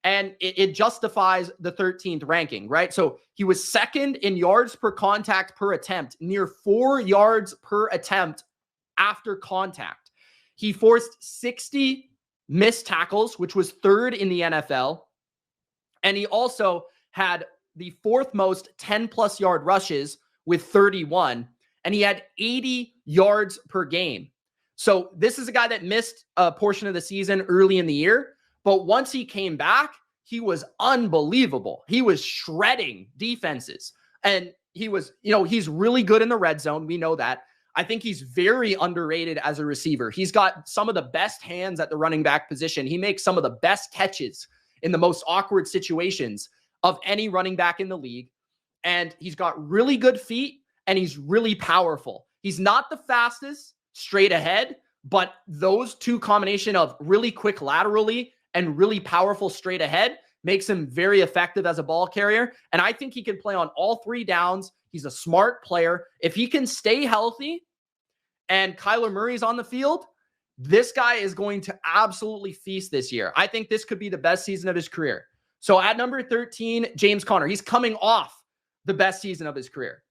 and it justifies the 13th ranking, right? So he was 2nd in yards per contact per attempt, near 4 yards per attempt after contact. He forced 60 missed tackles, which was 3rd in the NFL. And he also had the 4th most 10-plus yard rushes with 31. And he had 80 yards per game. So this is a guy that missed a portion of the season early in the year. But once he came back, he was unbelievable. He was shredding defenses. And he was, he's really good in the red zone. We know that. I think he's very underrated as a receiver. He's got some of the best hands at the running back position. He makes some of the best catches in the most awkward situations of any running back in the league. And he's got really good feet and he's really powerful. He's not the fastest straight ahead, but those two combination of really quick laterally and really powerful straight ahead makes him very effective as a ball carrier. And I think he can play on all 3 downs. He's a smart player. If he can stay healthy and Kyler Murray's on the field, this guy is going to absolutely feast this year. I think this could be the best season of his career. So at number 13, James Conner. He's coming off the best season of his career.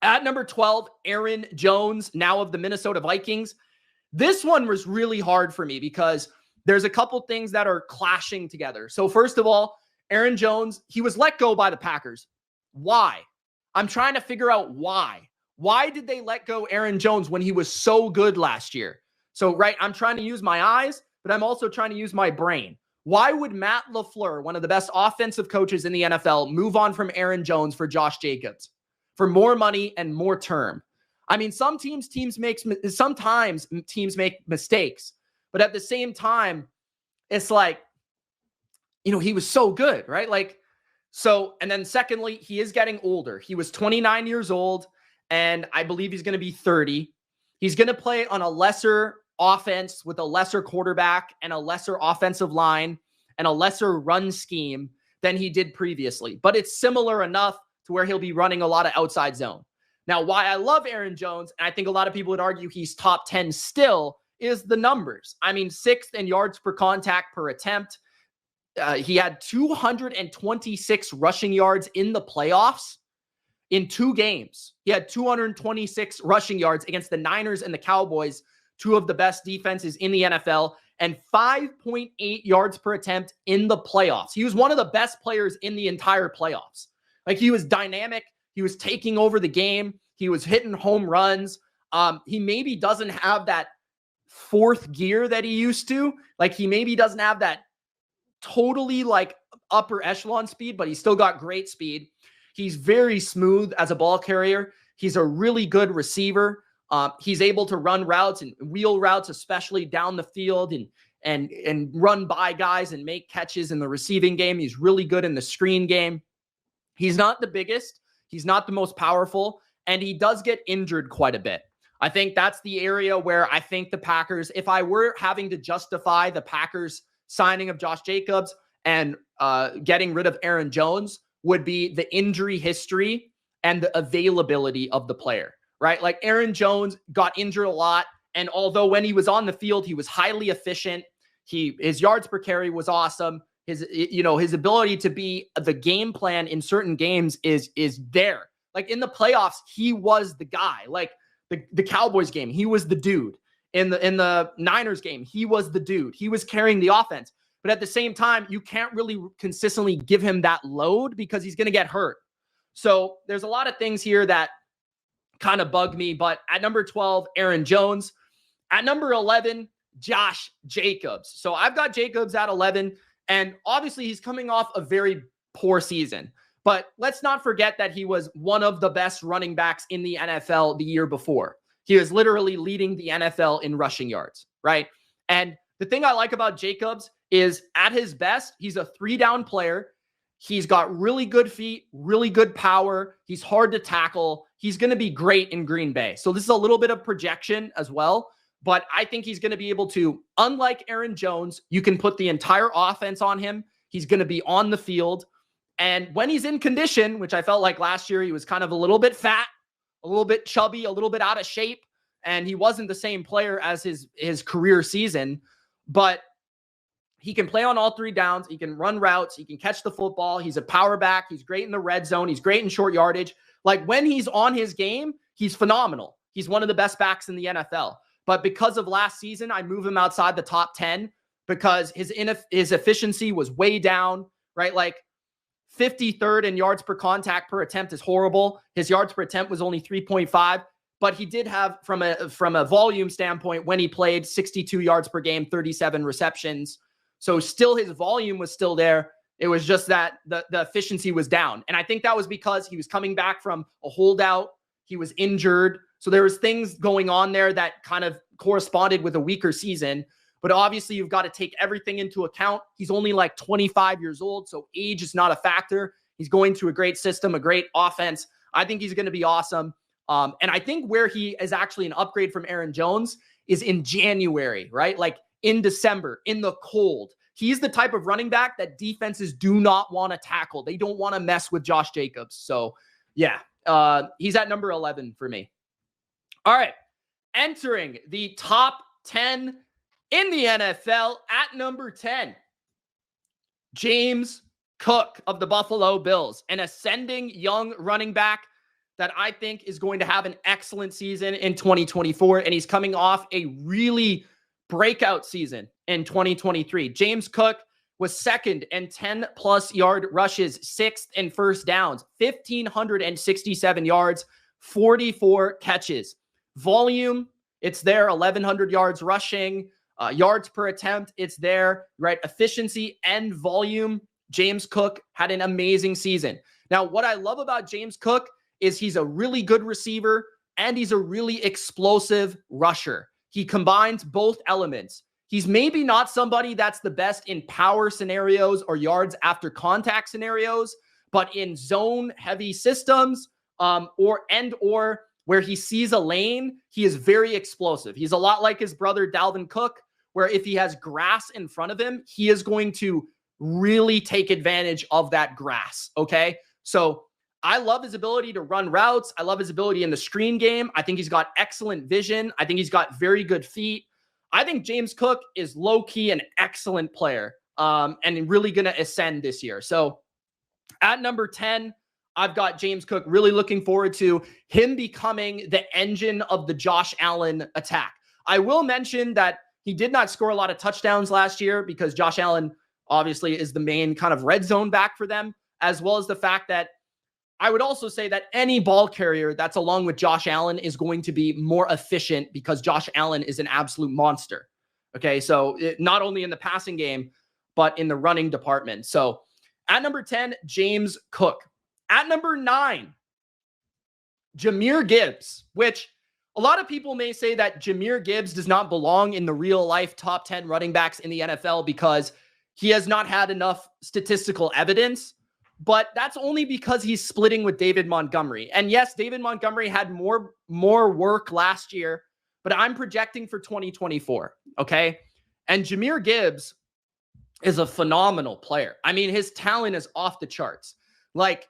At number 12, Aaron Jones, now of the Minnesota Vikings. This one was really hard for me because there's a couple things that are clashing together. So first of all, Aaron Jones, he was let go by the Packers. Why? I'm trying to figure out why. Why did they let go Aaron Jones when he was so good last year? So, right, I'm trying to use my eyes, but I'm also trying to use my brain. Why would Matt LaFleur, one of the best offensive coaches in the NFL, move on from Aaron Jones for Josh Jacobs? For more money and more term. I mean, sometimes teams make mistakes, but at the same time, it's like, he was so good, right? And then secondly, he is getting older. He was 29 years old, and I believe he's going to be 30. He's going to play on a lesser offense with a lesser quarterback and a lesser offensive line and a lesser run scheme than he did previously. But it's similar enough to where he'll be running a lot of outside zone. Now, why I love Aaron Jones, and I think a lot of people would argue he's top 10 still, is the numbers. I mean, 6th in yards per contact per attempt. He had 226 rushing yards in the playoffs in 2 games. He had 226 rushing yards against the Niners and the Cowboys, 2 of the best defenses in the NFL, and 5.8 yards per attempt in the playoffs. He was one of the best players in the entire playoffs. He was dynamic. He was taking over the game. He was hitting home runs. He maybe doesn't have that 4th gear that he used to. He maybe doesn't have that totally upper echelon speed, but he's still got great speed. He's very smooth as a ball carrier. He's a really good receiver. He's able to run routes and wheel routes, especially down the field and run by guys and make catches in the receiving game. He's really good in the screen game. He's not the biggest. He's not the most powerful, and he does get injured quite a bit. I think that's the area where I think the Packers, if I were having to justify the Packers signing of Josh Jacobs and getting rid of Aaron Jones, would be the injury history and the availability of the player, right? Like Aaron Jones got injured a lot. And although when he was on the field, he was highly efficient. His yards per carry was awesome. His ability to be the game plan in certain games is there. Like in the playoffs, he was the guy. Like the Cowboys game, he was the dude. In the Niners game, he was the dude. He was carrying the offense. But at the same time, you can't really consistently give him that load because he's going to get hurt. So there's a lot of things here that kind of bug me. But at number 12, Aaron Jones. At number 11, Josh Jacobs. So I've got Jacobs at 11. And obviously, he's coming off a very poor season. But let's not forget that he was one of the best running backs in the NFL the year before. He was literally leading the NFL in rushing yards, right? And the thing I like about Jacobs is at his best, he's a 3-down player. He's got really good feet, really good power. He's hard to tackle. He's going to be great in Green Bay. So this is a little bit of projection as well. But I think he's going to be able to, unlike Aaron Jones, you can put the entire offense on him. He's going to be on the field. And when he's in condition, which I felt like last year, he was kind of a little bit fat, a little bit chubby, a little bit out of shape. And he wasn't the same player as his career season. But he can play on all 3 downs. He can run routes. He can catch the football. He's a power back. He's great in the red zone. He's great in short yardage. Like when he's on his game, he's phenomenal. He's one of the best backs in the NFL. But because of last season, I move him outside the top 10 because his efficiency was way down, right? Like 53rd in yards per contact per attempt is horrible. His yards per attempt was only 3.5, but he did have from a volume standpoint when he played 62 yards per game, 37 receptions. So still his volume was still there. It was just that the efficiency was down. And I think that was because he was coming back from a holdout. He was injured. So there was things going on there that kind of corresponded with a weaker season. But obviously, you've got to take everything into account. He's only like 25 years old, so age is not a factor. He's going to a great system, a great offense. I think he's going to be awesome. And I think where he is actually an upgrade from Aaron Jones is in January, right? Like in December, in the cold. He's the type of running back that defenses do not want to tackle. They don't want to mess with Josh Jacobs. So, yeah, he's at number 11 for me. All right, entering the top 10 in the NFL at number 10, James Cook of the Buffalo Bills, an ascending young running back that I think is going to have an excellent season in 2024, and he's coming off a really breakout season in 2023. James Cook was second in 10-plus yard rushes, sixth in first downs, 1,567 yards, 44 catches. Volume, it's there, 1,100 yards rushing. Yards per attempt, it's there, right? Efficiency and volume. James Cook had an amazing season. Now, what I love about James Cook is he's a really good receiver and he's a really explosive rusher. He combines both elements. He's maybe not somebody that's the best in power scenarios or yards after contact scenarios, but in zone heavy systems or where he sees a lane, he is very explosive. He's a lot like his brother Dalvin Cook, where if he has grass in front of him, he is going to really take advantage of that grass, okay? So I love his ability to run routes. I love his ability in the screen game. I think he's got excellent vision. I think he's got very good feet. I think James Cook is low-key an excellent player and really going to ascend this year. So at number 10, I've got James Cook, really looking forward to him becoming the engine of the Josh Allen attack. I will mention that he did not score a lot of touchdowns last year because Josh Allen obviously is the main kind of red zone back for them, as well as the fact that I would also say that any ball carrier that's along with Josh Allen is going to be more efficient because Josh Allen is an absolute monster. Okay, so not only in the passing game, but in the running department. So at number 10, James Cook. At number 9, Jahmyr Giibbs, which a lot of people may say that Jahmyr Giibbs does not belong in the real life top 10 running backs in the NFL because he has not had enough statistical evidence, but that's only because he's splitting with David Montgomery. And yes, David Montgomery had more work last year, but I'm projecting for 2024, okay? And Jahmyr Giibbs is a phenomenal player. I mean, his talent is off the charts. Like,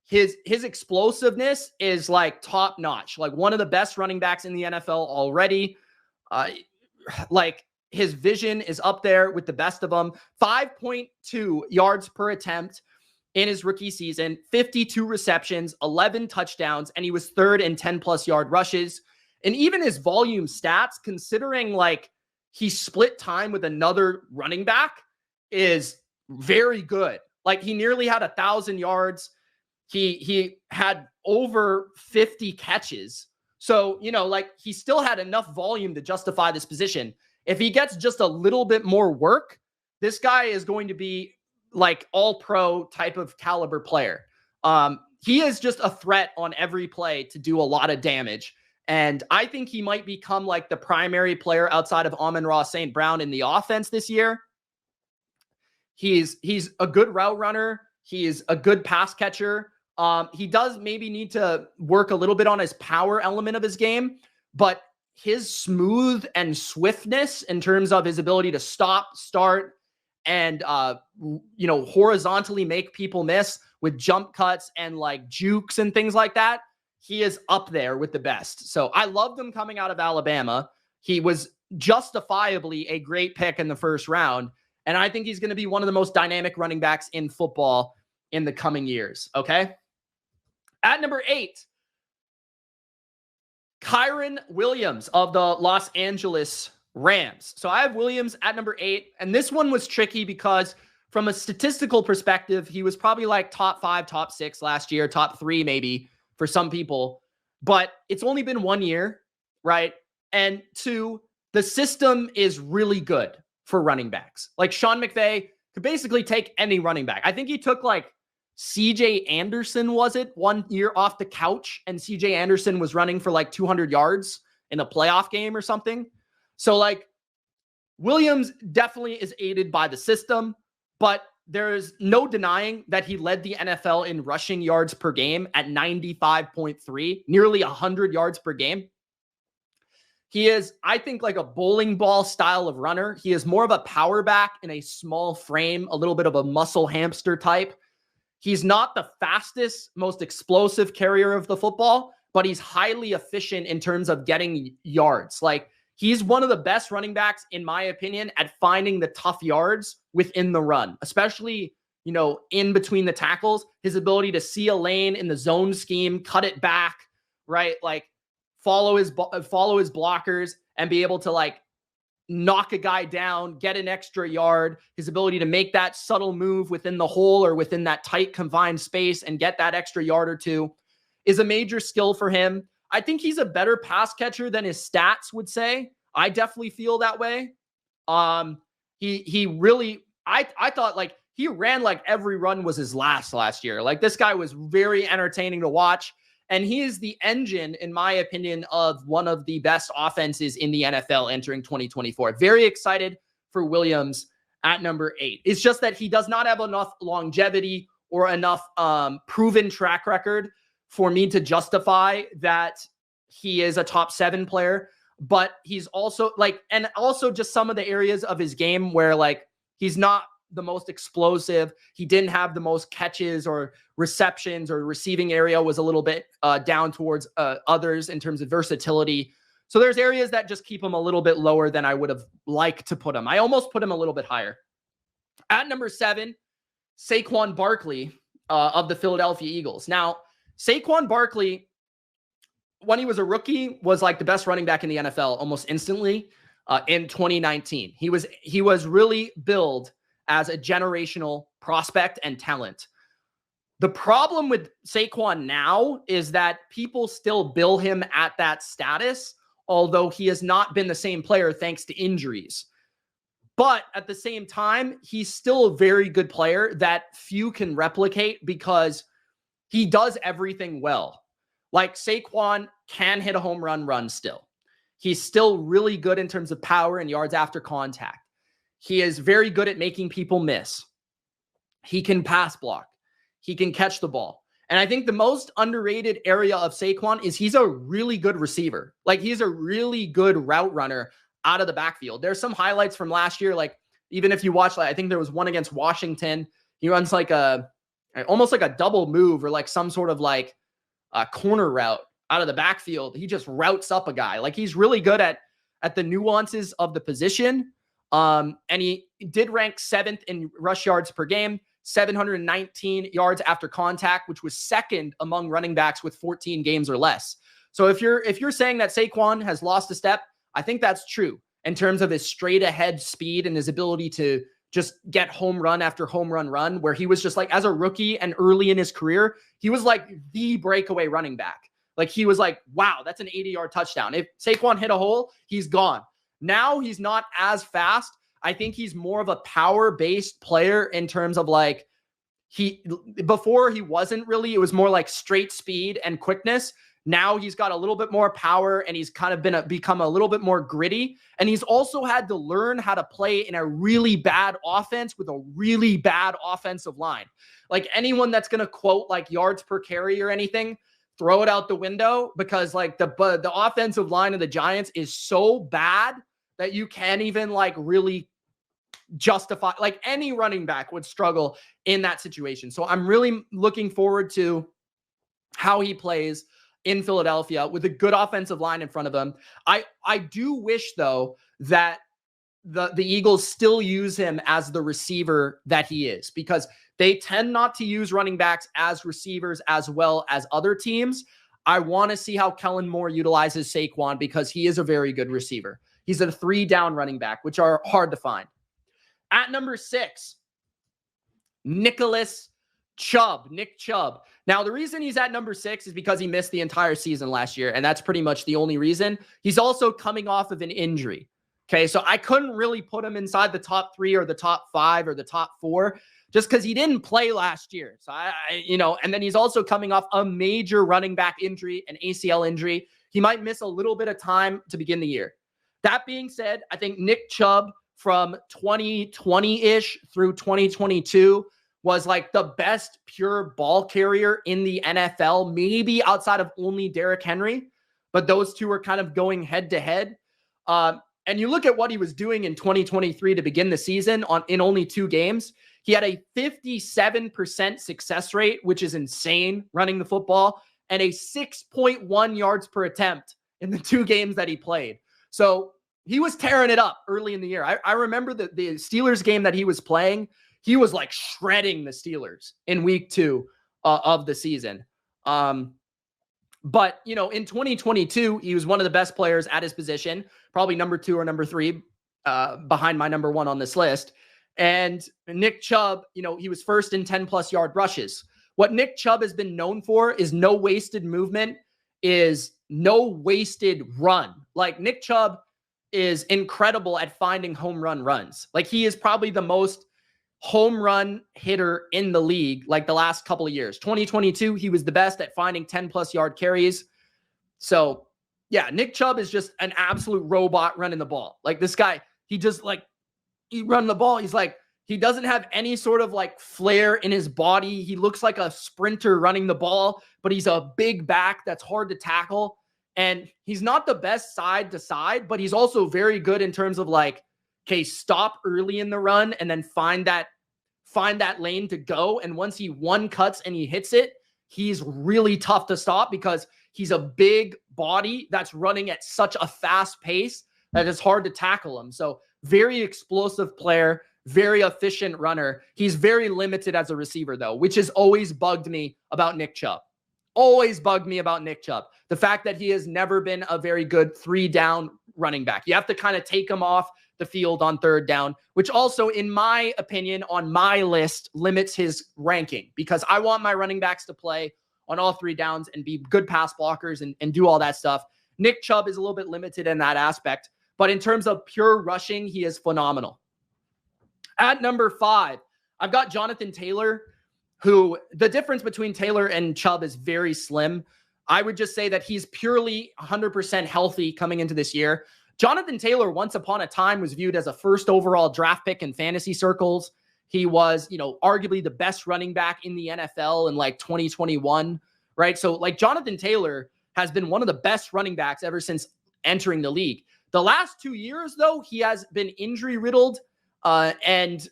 his explosiveness is like top notch, like one of the best running backs in the NFL already. Like his vision is up there with the best of them. 5.2 yards per attempt in his rookie season, 52 receptions, 11 touchdowns, and he was third in 10+ yard rushes. And even his volume stats, considering like he split time with another running back, is very good. Like he nearly had 1,000 yards. He had over 50 catches. So, you know, like he still had enough volume to justify this position. If he gets just a little bit more work, this guy is going to be like all pro type of caliber player. He is just a threat on every play to do a lot of damage. And I think he might become like the primary player outside of Amon-Ra St. Brown in the offense this year. He's a good route runner. He is a good pass catcher. He does maybe need to work a little bit on his power element of his game, but his smooth and swiftness in terms of his ability to stop, start, and, horizontally make people miss with jump cuts and like jukes and things like that, he is up there with the best. So I loved him coming out of Alabama. He was justifiably a great pick in the first round. And I think he's going to be one of the most dynamic running backs in football in the coming years. Okay. At number 8, Kyren Williams of the Los Angeles Rams. So I have Williams at number 8. And this one was tricky because from a statistical perspective, he was probably like top 5, top 6 last year, top 3 maybe for some people. But it's only been 1 year, right? And 2, the system is really good for running backs. Like Sean McVay could basically take any running back. I think he took like CJ Anderson, was it, 1 year off the couch, and CJ Anderson was running for like 200 yards in a playoff game or something. So like Williams definitely is aided by the system, but there's no denying that he led the NFL in rushing yards per game at 95.3, nearly 100 yards per game. He is, I think, like a bowling ball style of runner. He is more of a power back in a small frame, a little bit of a muscle hamster type. He's not the fastest, most explosive carrier of the football, but he's highly efficient in terms of getting yards. Like he's one of the best running backs, in my opinion, at finding the tough yards within the run, especially, in between the tackles. His ability to see a lane in the zone scheme, cut it back, right? Like follow his blockers and be able to like knock a guy down, get an extra yard. His ability to make that subtle move within the hole or within that tight confined space and get that extra yard or two is a major skill for him. I think he's a better pass catcher than his stats would say. I definitely feel that way. He really, I thought like he ran like every run was his last year. Like this guy was very entertaining to watch. And he is the engine, in my opinion, of one of the best offenses in the NFL entering 2024. Very excited for Williams at number 8. It's just that he does not have enough longevity or enough proven track record for me to justify that he is a top 7 player. But he's also like, and also just some of the areas of his game where like he's not the most explosive. He didn't have the most catches or receptions, or receiving area was a little bit down towards others in terms of versatility. So there's areas that just keep him a little bit lower than I would have liked to put him. I almost put him a little bit higher. At number 7, Saquon Barkley of the Philadelphia Eagles. Now, Saquon Barkley, when he was a rookie, was like the best running back in the NFL almost instantly in 2019. He was really billed as a generational prospect and talent. The problem with Saquon now is that people still bill him at that status, although he has not been the same player thanks to injuries. But at the same time, he's still a very good player that few can replicate because he does everything well. Like Saquon can hit a home run still. He's still really good in terms of power and yards after contact. He is very good at making people miss. He can pass block. He can catch the ball. And I think the most underrated area of Saquon is he's a really good receiver. Like he's a really good route runner out of the backfield. There's some highlights from last year. Like even if you watch, like I think there was one against Washington, he runs like a almost like a double move or like some sort of like a corner route out of the backfield. He just routes up a guy. Like he's really good at the nuances of the position. And he did rank 7th in rush yards per game, 719 yards after contact, which was 2nd among running backs with 14 games or less. So if you're saying that Saquon has lost a step, I think that's true in terms of his straight ahead speed and his ability to just get home run after home run, where he was just like, as a rookie and early in his career, he was like the breakaway running back. Like he was like, wow, that's an 80-yard touchdown. If Saquon hit a hole, he's gone. Now he's not as fast. I think he's more of a power-based player in terms of like, before he wasn't really, it was more like straight speed and quickness. Now he's got a little bit more power and he's kind of become a little bit more gritty. And he's also had to learn how to play in a really bad offense with a really bad offensive line. Like anyone that's going to quote like yards per carry or anything, throw it out the window, because like the offensive line of the Giants is so bad that you can't even like really justify, like any running back would struggle in that situation. So I'm really looking forward to how he plays in Philadelphia with a good offensive line in front of him. I do wish though that the Eagles still use him as the receiver that he is, because they tend not to use running backs as receivers as well as other teams. I want to see how Kellen Moore utilizes Saquon, because he is a very good receiver. He's a 3-down running back, which are hard to find. At number 6, Nick Chubb. Now, the reason he's at number 6 is because he missed the entire season last year, and that's pretty much the only reason. He's also coming off of an injury. Okay, so I couldn't really put him inside the top 3 or the top 5 or the top 4 just because he didn't play last year. So and then he's also coming off a major running back injury, an ACL injury. He might miss a little bit of time to begin the year. That being said, I think Nick Chubb from 2020-ish through 2022 was like the best pure ball carrier in the NFL, maybe outside of only Derrick Henry, but those two are kind of going head to head. And you look at what he was doing in 2023 to begin the season in only 2 games. He had a 57% success rate, which is insane running the football, and a 6.1 yards per attempt in the 2 games that he played. So he was tearing it up early in the year. I remember the Steelers game that he was playing. He was like shredding the Steelers in week 2 of the season. But, in 2022, he was one of the best players at his position, probably number 2 or number 3 behind my number 1 on this list. And Nick Chubb, he was first in 10+ yard rushes. What Nick Chubb has been known for is no wasted movement, is no wasted run. Like Nick Chubb is incredible at finding home run runs. Like he is probably the most home run hitter in the league, like the last couple of years. 2022, he was the best at finding 10+ yard carries. So yeah, Nick Chubb is just an absolute robot running the ball. Like this guy, he run the ball. He's like, he doesn't have any sort of like flair in his body. He looks like a sprinter running the ball, but he's a big back that's hard to tackle. And he's not the best side to side, but he's also very good in terms of like, okay, stop early in the run and then find that lane to go. And once he one cuts and he hits it, he's really tough to stop because he's a big body that's running at such a fast pace that it's hard to tackle him. So very explosive player, very efficient runner. He's very limited as a receiver though, which has always bugged me about Nick Chubb. The fact that he has never been a very good 3-down running back. You have to kind of take him off the field on 3rd down, which also, in my opinion, on my list, limits his ranking because I want my running backs to play on all 3 downs and be good pass blockers and do all that stuff. Nick Chubb is a little bit limited in that aspect, but in terms of pure rushing, he is phenomenal. At number 5, I've got Jonathan Taylor, who the difference between Taylor and Chubb is very slim. I would just say that he's purely 100% healthy coming into this year. Jonathan Taylor, once upon a time, was viewed as a 1st overall draft pick in fantasy circles. He was, arguably the best running back in the NFL in like 2021, right? So like Jonathan Taylor has been one of the best running backs ever since entering the league. The last 2 years, though, he has been injury riddled and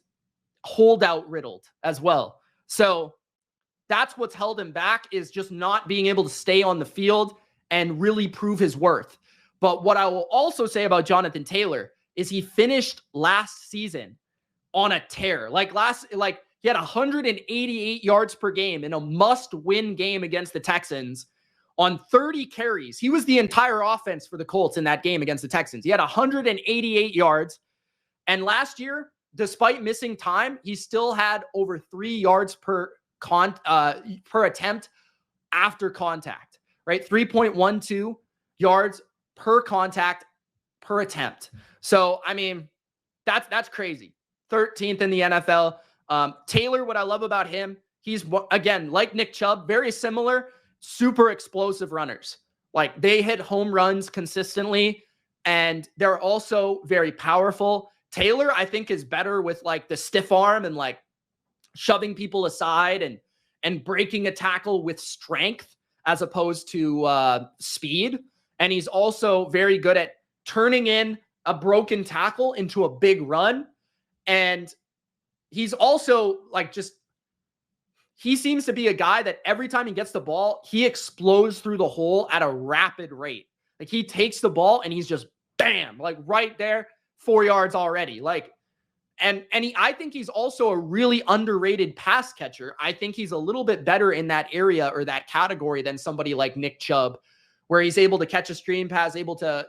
holdout riddled as well. So that's what's held him back, is just not being able to stay on the field and really prove his worth. But what I will also say about Jonathan Taylor is he finished last season on a tear. He had 188 yards per game in a must-win game against the Texans on 30 carries. He was the entire offense for the Colts in that game against the Texans. He had 188 yards. And last year, despite missing time, he still had over 3 yards per attempt after contact, right? 3.12 yards per contact per attempt. So, I mean, that's crazy. 13th in the NFL. Taylor, what I love about him, he's, again, like Nick Chubb, very similar, super explosive runners. Like, they hit home runs consistently, and they're also very powerful. Taylor, I think, is better with like the stiff arm and like shoving people aside and breaking a tackle with strength as opposed to speed. And he's also very good at turning in a broken tackle into a big run. And he's also like he seems to be a guy that every time he gets the ball, he explodes through the hole at a rapid rate. Like, he takes the ball and he's just bam, like right there, 4 yards already. Like, I think he's also a really underrated pass catcher. I think he's a little bit better in that area or that category than somebody like Nick Chubb, where he's able to catch a screen pass, able to,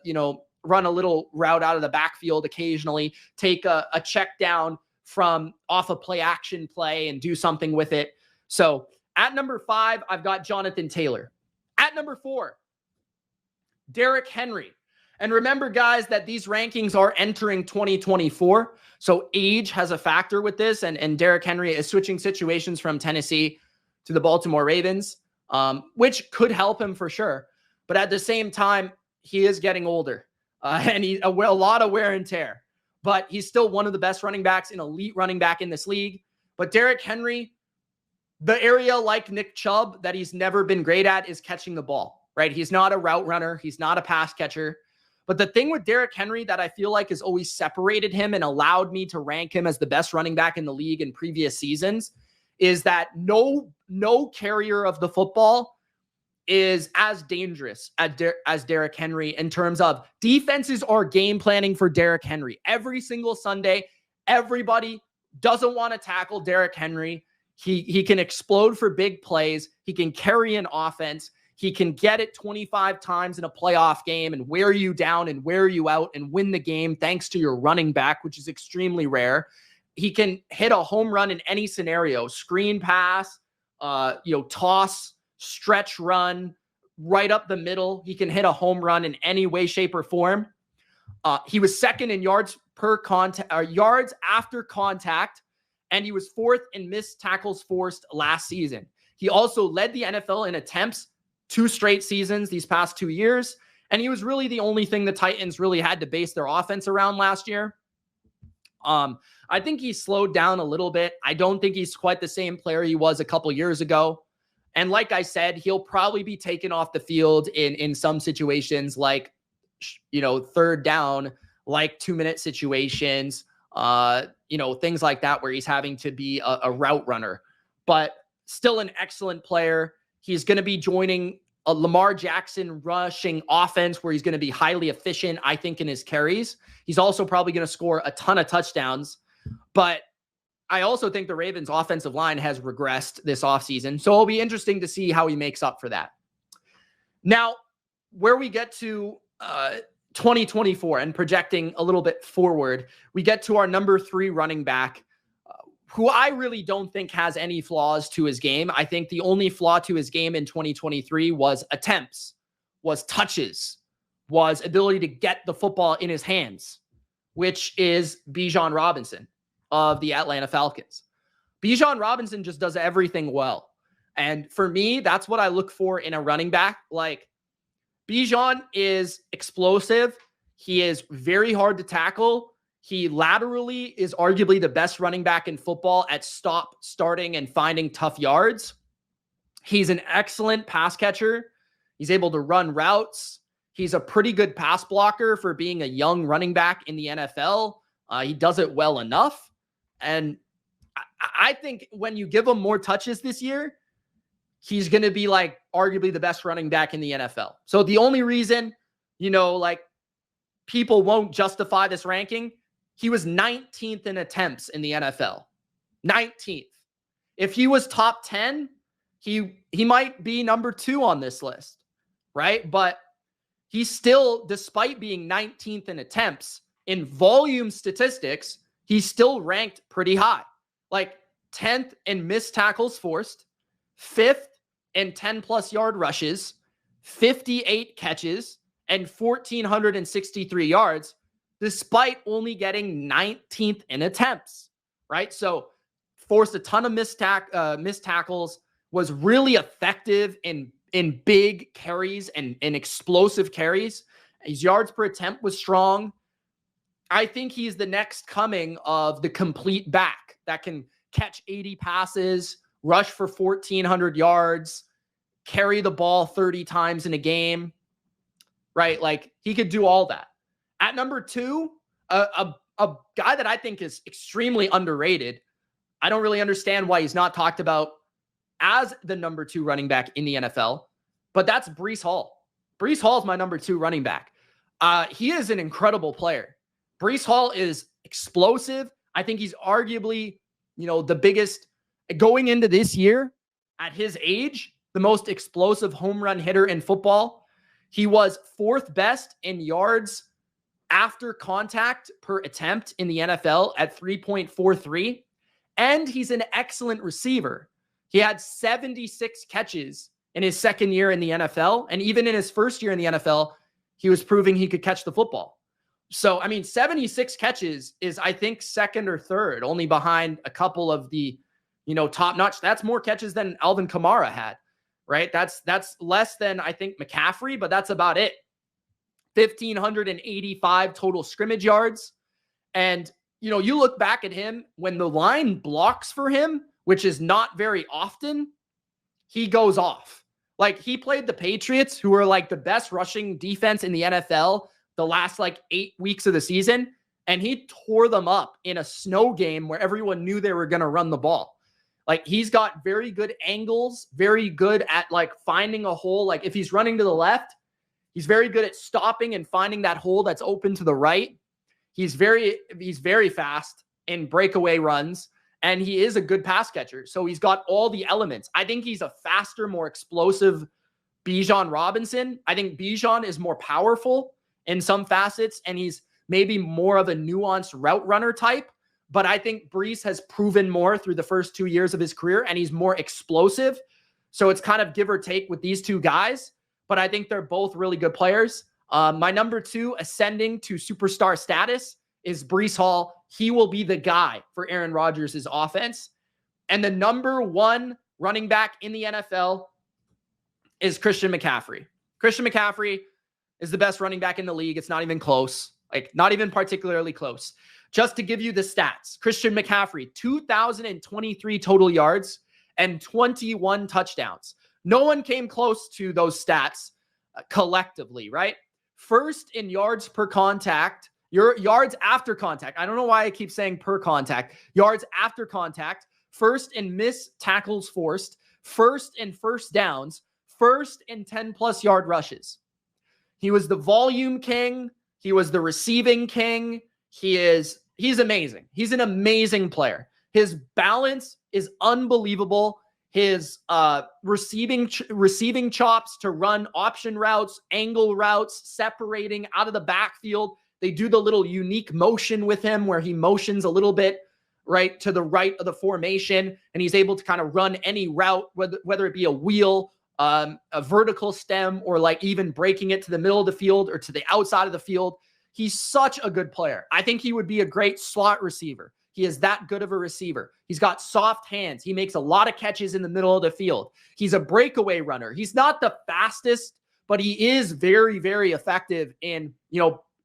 run a little route out of the backfield occasionally, take a check down from off a play action play and do something with it. So at number 5, I've got Jonathan Taylor. At number 4, Derrick Henry. And remember, guys, that these rankings are entering 2024. So age has a factor with this. And Derrick Henry is switching situations from Tennessee to the Baltimore Ravens, which could help him for sure. But at the same time, he is getting older and he's a lot of wear and tear. But he's still one of the best running backs, an elite running back in this league. But Derrick Henry, the area like Nick Chubb that he's never been great at is catching the ball, right? He's not a route runner. He's not a pass catcher. But the thing with Derrick Henry that I feel like has always separated him and allowed me to rank him as the best running back in the league in previous seasons is that no carrier of the football is as dangerous as Derrick Henry in terms of defenses are game planning for Derrick Henry. Every single Sunday, everybody doesn't want to tackle Derrick Henry. He can explode for big plays. He can carry an offense. He can get it 25 times in a playoff game and wear you down and wear you out and win the game thanks to your running back, which is extremely rare. He can hit a home run in any scenario, screen pass, toss, stretch run, right up the middle. He can hit a home run in any way, shape, or form. He was second in yards after contact, and he was 4th in missed tackles forced last season. He also led the NFL in attempts 2 straight seasons these past 2 years. And he was really the only thing the Titans really had to base their offense around last year. I think he slowed down a little bit. I don't think he's quite the same player he was a couple years ago. And like I said, he'll probably be taken off the field in some situations like, third down, like 2-minute situations, things like that where he's having to be a route runner. But still an excellent player. He's going to be joining a Lamar Jackson rushing offense where he's going to be highly efficient, I think, in his carries. He's also probably going to score a ton of touchdowns. But I also think the Ravens' offensive line has regressed this offseason. So it'll be interesting to see how he makes up for that. Now, where we get to 2024 and projecting a little bit forward, we get to our number 3 running back, who I really don't think has any flaws to his game. I think the only flaw to his game in 2023 was attempts, was touches, was ability to get the football in his hands, which is Bijan Robinson of the Atlanta Falcons. Bijan Robinson just does everything well. And for me, that's what I look for in a running back. Like, Bijan is explosive. He is very hard to tackle. He laterally is arguably the best running back in football at starting, and finding tough yards. He's an excellent pass catcher. He's able to run routes. He's a pretty good pass blocker for being a young running back in the NFL. He does it well enough. And I think when you give him more touches this year, he's going to be like arguably the best running back in the NFL. So the only reason, like people won't justify this ranking, he was 19th in attempts in the NFL. 19th. If he was top 10, he might be number 2 on this list, right? But he's still, despite being 19th in attempts, in volume statistics, he's still ranked pretty high. Like 10th in missed tackles forced, 5th in 10-plus yard rushes, 58 catches, and 1,463 yards, despite only getting 19th in attempts, right? So forced a ton of missed tackles, was really effective in big carries and explosive carries. His yards per attempt was strong. I think he's the next coming of the complete back that can catch 80 passes, rush for 1,400 yards, carry the ball 30 times in a game, right? Like he could do all that. At number 2, a guy that I think is extremely underrated. I don't really understand why he's not talked about as the number 2 running back in the NFL, but that's Breece Hall. Breece Hall is my number 2 running back. He is an incredible player. Breece Hall is explosive. I think he's arguably, the biggest going into this year at his age, the most explosive home run hitter in football. He was 4th best in yards after contact per attempt in the NFL at 3.43. And he's an excellent receiver. He had 76 catches in his second year in the NFL. And even in his first year in the NFL, he was proving he could catch the football. So, 76 catches is, I think, second or third, only behind a couple of the, top notch. That's more catches than Alvin Kamara had, right? That's less than, I think, McCaffrey, but that's about it. 1,585 total scrimmage yards. And, you look back at him when the line blocks for him, which is not very often, he goes off. Like he played the Patriots, who were like the best rushing defense in the NFL the last 8 weeks of the season. And he tore them up in a snow game where everyone knew they were going to run the ball. Like he's got very good angles, very good at finding a hole. Like if he's running to the left, he's very good at stopping and finding that hole that's open to the right. He's very fast in breakaway runs, and he is a good pass catcher. So he's got all the elements. I think he's a faster, more explosive Bijan Robinson. I think Bijan is more powerful in some facets, and he's maybe more of a nuanced route runner type. But I think Breece has proven more through the first 2 years of his career, and he's more explosive. So it's kind of give or take with these two guys. But I think they're both really good players. My number 2 ascending to superstar status is Breece Hall. He will be the guy for Aaron Rodgers' offense. And the number 1 running back in the NFL is Christian McCaffrey. Christian McCaffrey is the best running back in the league. It's not even close. Not even particularly close. Just to give you the stats, Christian McCaffrey, 2,023 total yards and 21 touchdowns. No one came close to those stats collectively, right? First in yards per contact, your yards after contact. I don't know why I keep saying per contact. Yards after contact. First in missed tackles forced. First in first downs. First in 10-plus yard rushes. He was the volume king. He was the receiving king. He's amazing. He's an amazing player. His balance is unbelievable. His receiving chops to run option routes, angle routes, separating out of the backfield. They do the little unique motion with him where he motions a little bit right to the right of the formation, and he's able to kind of run any route, whether it be a wheel, a vertical stem, or even breaking it to the middle of the field or to the outside of the field. He's such a good player. I think he would be a great slot receiver. He is that good of a receiver. He's got soft hands. He makes a lot of catches in the middle of the field. He's a breakaway runner. He's not the fastest, but he is very, very effective in,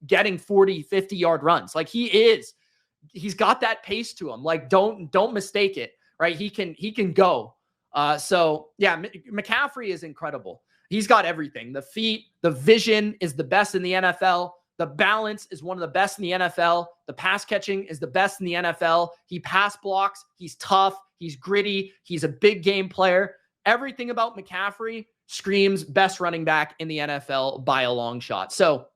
getting 40, 50-yard runs. He's got that pace to him. Don't mistake it, right? He can go. McCaffrey is incredible. He's got everything. The feet, the vision is the best in the NFL. The balance is one of the best in the NFL. The pass catching is the best in the NFL. He pass blocks. He's tough. He's gritty. He's a big game player. everything about McCaffrey screams best running back in the NFL by a long shot. So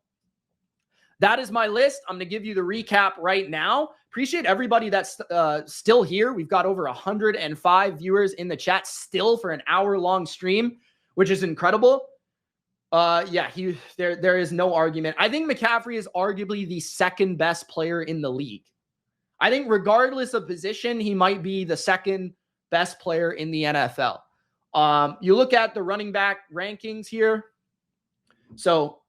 that is my list. I'm going to give you the recap right now. Appreciate everybody that's still here. We've got over 105 viewers in the chat still for an hour-long stream, which is incredible. There is no argument. I think McCaffrey is arguably the second best player in the league. I think regardless of position, he might be the second best player in the NFL. You look at the running back rankings here. So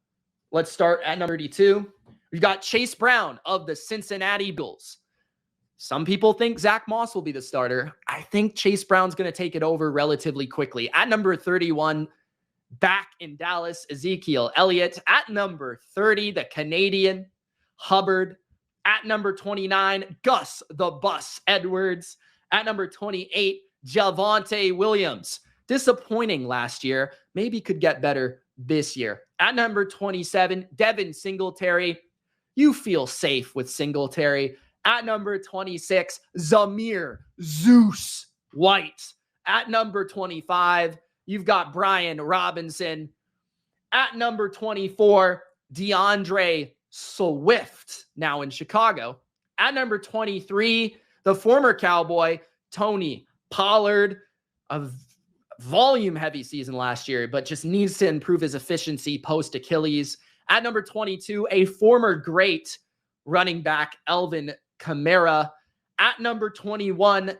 let's start at number 32. We've got Chase Brown of the Cincinnati Bengals. Some people think Zach Moss will be the starter. I think Chase Brown's going to take it over relatively quickly. At number 31, back in Dallas, Ezekiel Elliott. At number 30, the Canadian Hubbard. At number 29, Gus the Bus Edwards. At number 28, Javonte Williams. Disappointing last year. Maybe could get better this year. At number 27, Devin Singletary. You feel safe with Singletary. At number 26, Zamir Zeus White. At number 25, you've got Bijan Robinson. At number 24, DeAndre Swift, now in Chicago. At number 23, the former Cowboy, Tony Pollard. A volume-heavy season last year, but just needs to improve his efficiency post-Achilles. At number 22, a former great running back, Alvin Kamara. At number 21,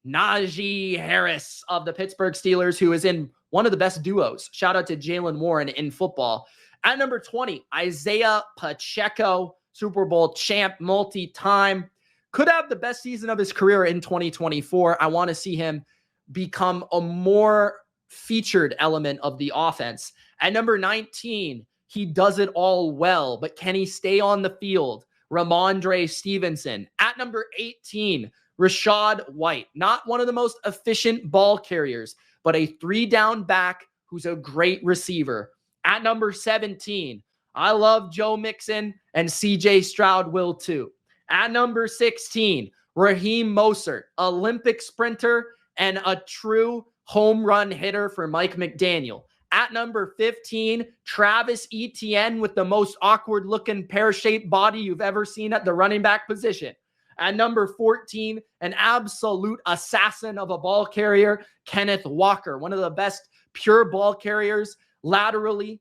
Najee Harris of the Pittsburgh Steelers, who is in one of the best duos. Shout out to Jalen Warren in football. At number 20, Isiah Pacheco, Super Bowl champ, multi-time. Could have the best season of his career in 2024. I want to see him become a more featured element of the offense. At number 19, he does it all well, but can he stay on the field? Rhamondre Stevenson. At number 18, Rachaad White. Not one of the most efficient ball carriers, but a 3-down back who's a great receiver. At number 17, I love Joe Mixon, and CJ Stroud will too. At number 16, Raheem Mostert, Olympic sprinter and a true home run hitter for Mike McDaniel. At number 15, Travis Etienne with the most awkward looking pear-shaped body you've ever seen at the running back position. At number 14, an absolute assassin of a ball carrier, Kenneth Walker, one of the best pure ball carriers laterally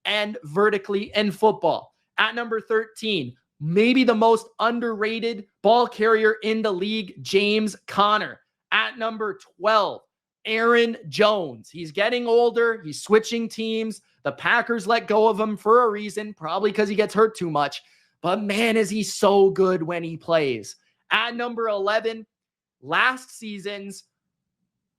and vertically in football. At number 13, maybe the most underrated ball carrier in the league, James Conner. At number 12, Aaron Jones. He's getting older. He's switching teams. The Packers let go of him for a reason, probably because he gets hurt too much. But man, is he so good when he plays. At number 11, last season's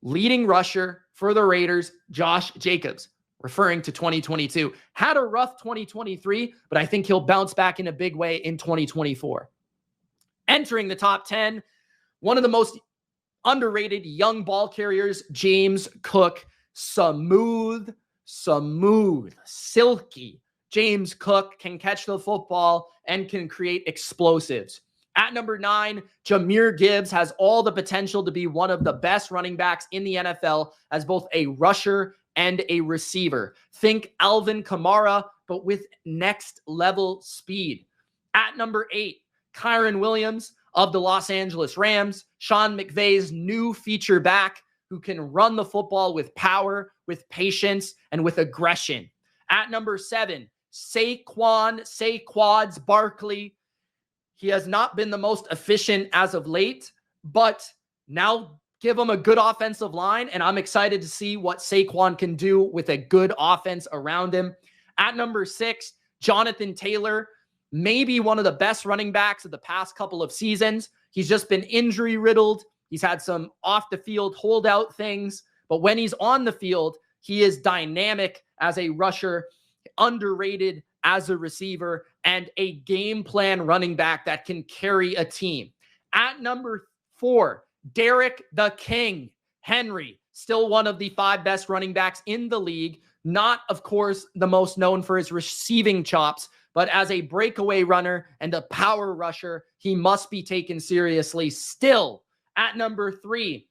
leading rusher for the Raiders, Josh Jacobs, referring to 2022. Had a rough 2023, but I think he'll bounce back in a big way in 2024. Entering the top 10, one of the most underrated young ball carriers, James Cook. Smooth, silky. James Cook can catch the football and can create explosives. At number 9, Jahmyr Gibbs has all the potential to be one of the best running backs in the NFL as both a rusher and a receiver. Think Alvin Kamara, but with next level speed. At number 8, Kyren Williams of the Los Angeles Rams, Sean McVay's new feature back who can run the football with power, with patience, and with aggression. At number 7, Saquon Barkley. He has not been the most efficient as of late, but now give him a good offensive line, and I'm excited to see what Saquon can do with a good offense around him. At number 6, Jonathan Taylor, maybe one of the best running backs of the past couple of seasons. He's just been injury-riddled. He's had some off-the-field holdout things, but when he's on the field, he is dynamic as a rusher, underrated as a receiver, and a game plan running back that can carry a team. At number 4, Derrick the King Henry, still one of the 5 best running backs in the league. Not, of course, the most known for his receiving chops, but as a breakaway runner and a power rusher, he must be taken seriously. Still, at number 3,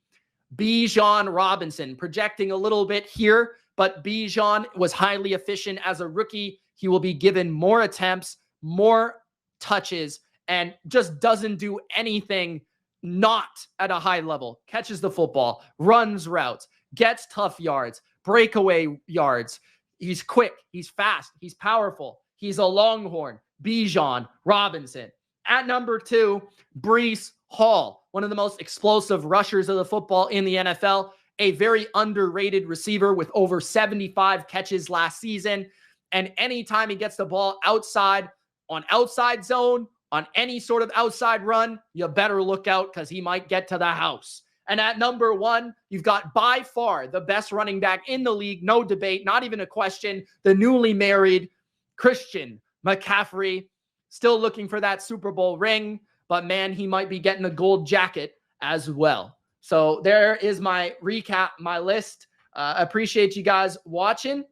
Bijan Robinson, projecting a little bit here, but Bijan was highly efficient as a rookie. He will be given more attempts, more touches, and just doesn't do anything not at a high level. Catches the football, runs routes, gets tough yards, breakaway yards. He's quick, he's fast, he's powerful. He's a Longhorn. Bijan Robinson. At number 2, Breece Hall, one of the most explosive rushers of the football in the NFL, a very underrated receiver with over 75 catches last season. And anytime he gets the ball outside, on outside zone, on any sort of outside run, you better look out because he might get to the house. And at number 1, you've got by far the best running back in the league, no debate, not even a question, the newly married Christian McCaffrey. Still looking for that Super Bowl ring, but man, he might be getting a gold jacket as well. So there is my recap, my list. Appreciate you guys watching.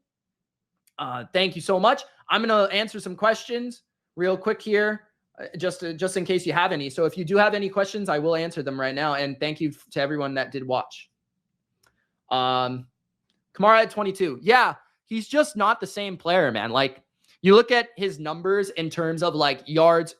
Thank you so much. I'm going to answer some questions real quick here, just in case you have any. So if you do have any questions, I will answer them right now. And thank you to everyone that did watch. Kamara at 22. Yeah, he's just not the same player, man. Like, you look at his numbers in terms of like yards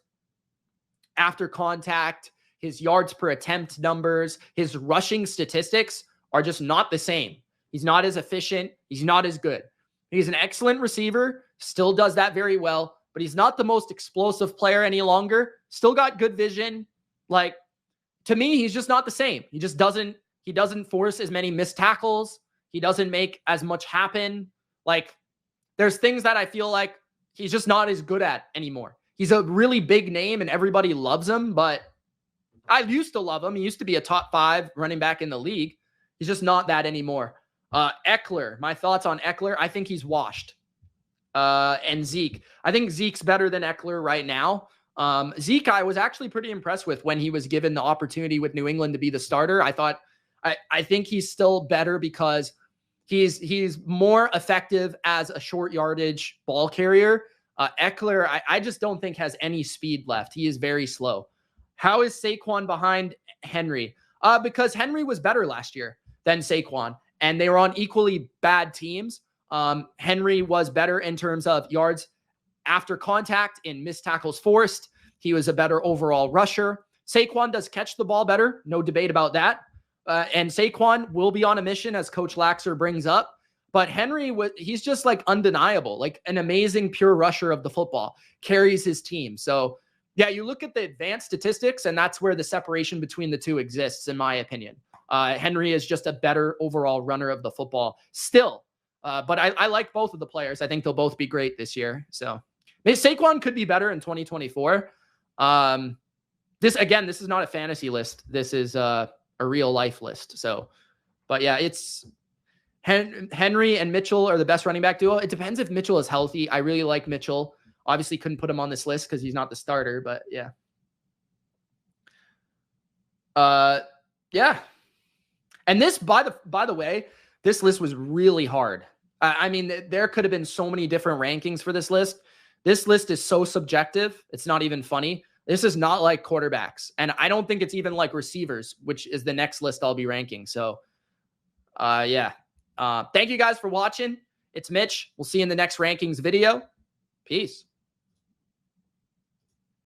after contact, his yards per attempt numbers, his rushing statistics are just not the same. He's not as efficient. He's not as good. He's an excellent receiver, still does that very well, but he's not the most explosive player any longer. Still got good vision. Like, to me, he's just not the same. He doesn't force as many missed tackles. He doesn't make as much happen. Like, there's things that I feel like he's just not as good at anymore. He's a really big name and everybody loves him, but I used to love him. He used to be a top 5 running back in the league. He's just not that anymore. Eckler, my thoughts on Eckler. I think he's washed. And Zeke. I think Zeke's better than Eckler right now. Zeke, I was actually pretty impressed with when he was given the opportunity with New England to be the starter. I think he's still better because he's more effective as a short yardage ball carrier. Eckler, I just don't think has any speed left. He is very slow. How is Saquon behind Henry? Because Henry was better last year than Saquon, and they were on equally bad teams. Henry was better in terms of yards after contact in missed tackles forced. He was a better overall rusher. Saquon does catch the ball better. No debate about that. And Saquon will be on a mission, as Coach Laxer brings up. But Henry, he's just like undeniable, like an amazing pure rusher of the football, carries his team. So yeah, you look at the advanced statistics, and that's where the separation between the two exists, in my opinion. Henry is just a better overall runner of the football still. But I like both of the players. I think they'll both be great this year. So Saquon could be better in 2024. This is not a fantasy list. This is a real life list. So, but yeah, it's Henry and Mitchell are the best running back duo. It depends if Mitchell is healthy. I really like Mitchell. Obviously couldn't put him on this list because he's not the starter, but yeah. Yeah. And this, by the way, this list was really hard. I mean, there could have been so many different rankings for this list. This list is so subjective. It's not even funny. This is not like quarterbacks. And I don't think it's even like receivers, which is the next list I'll be ranking. So, yeah. Thank you guys for watching. It's Mitch. We'll see you in the next rankings video. Peace.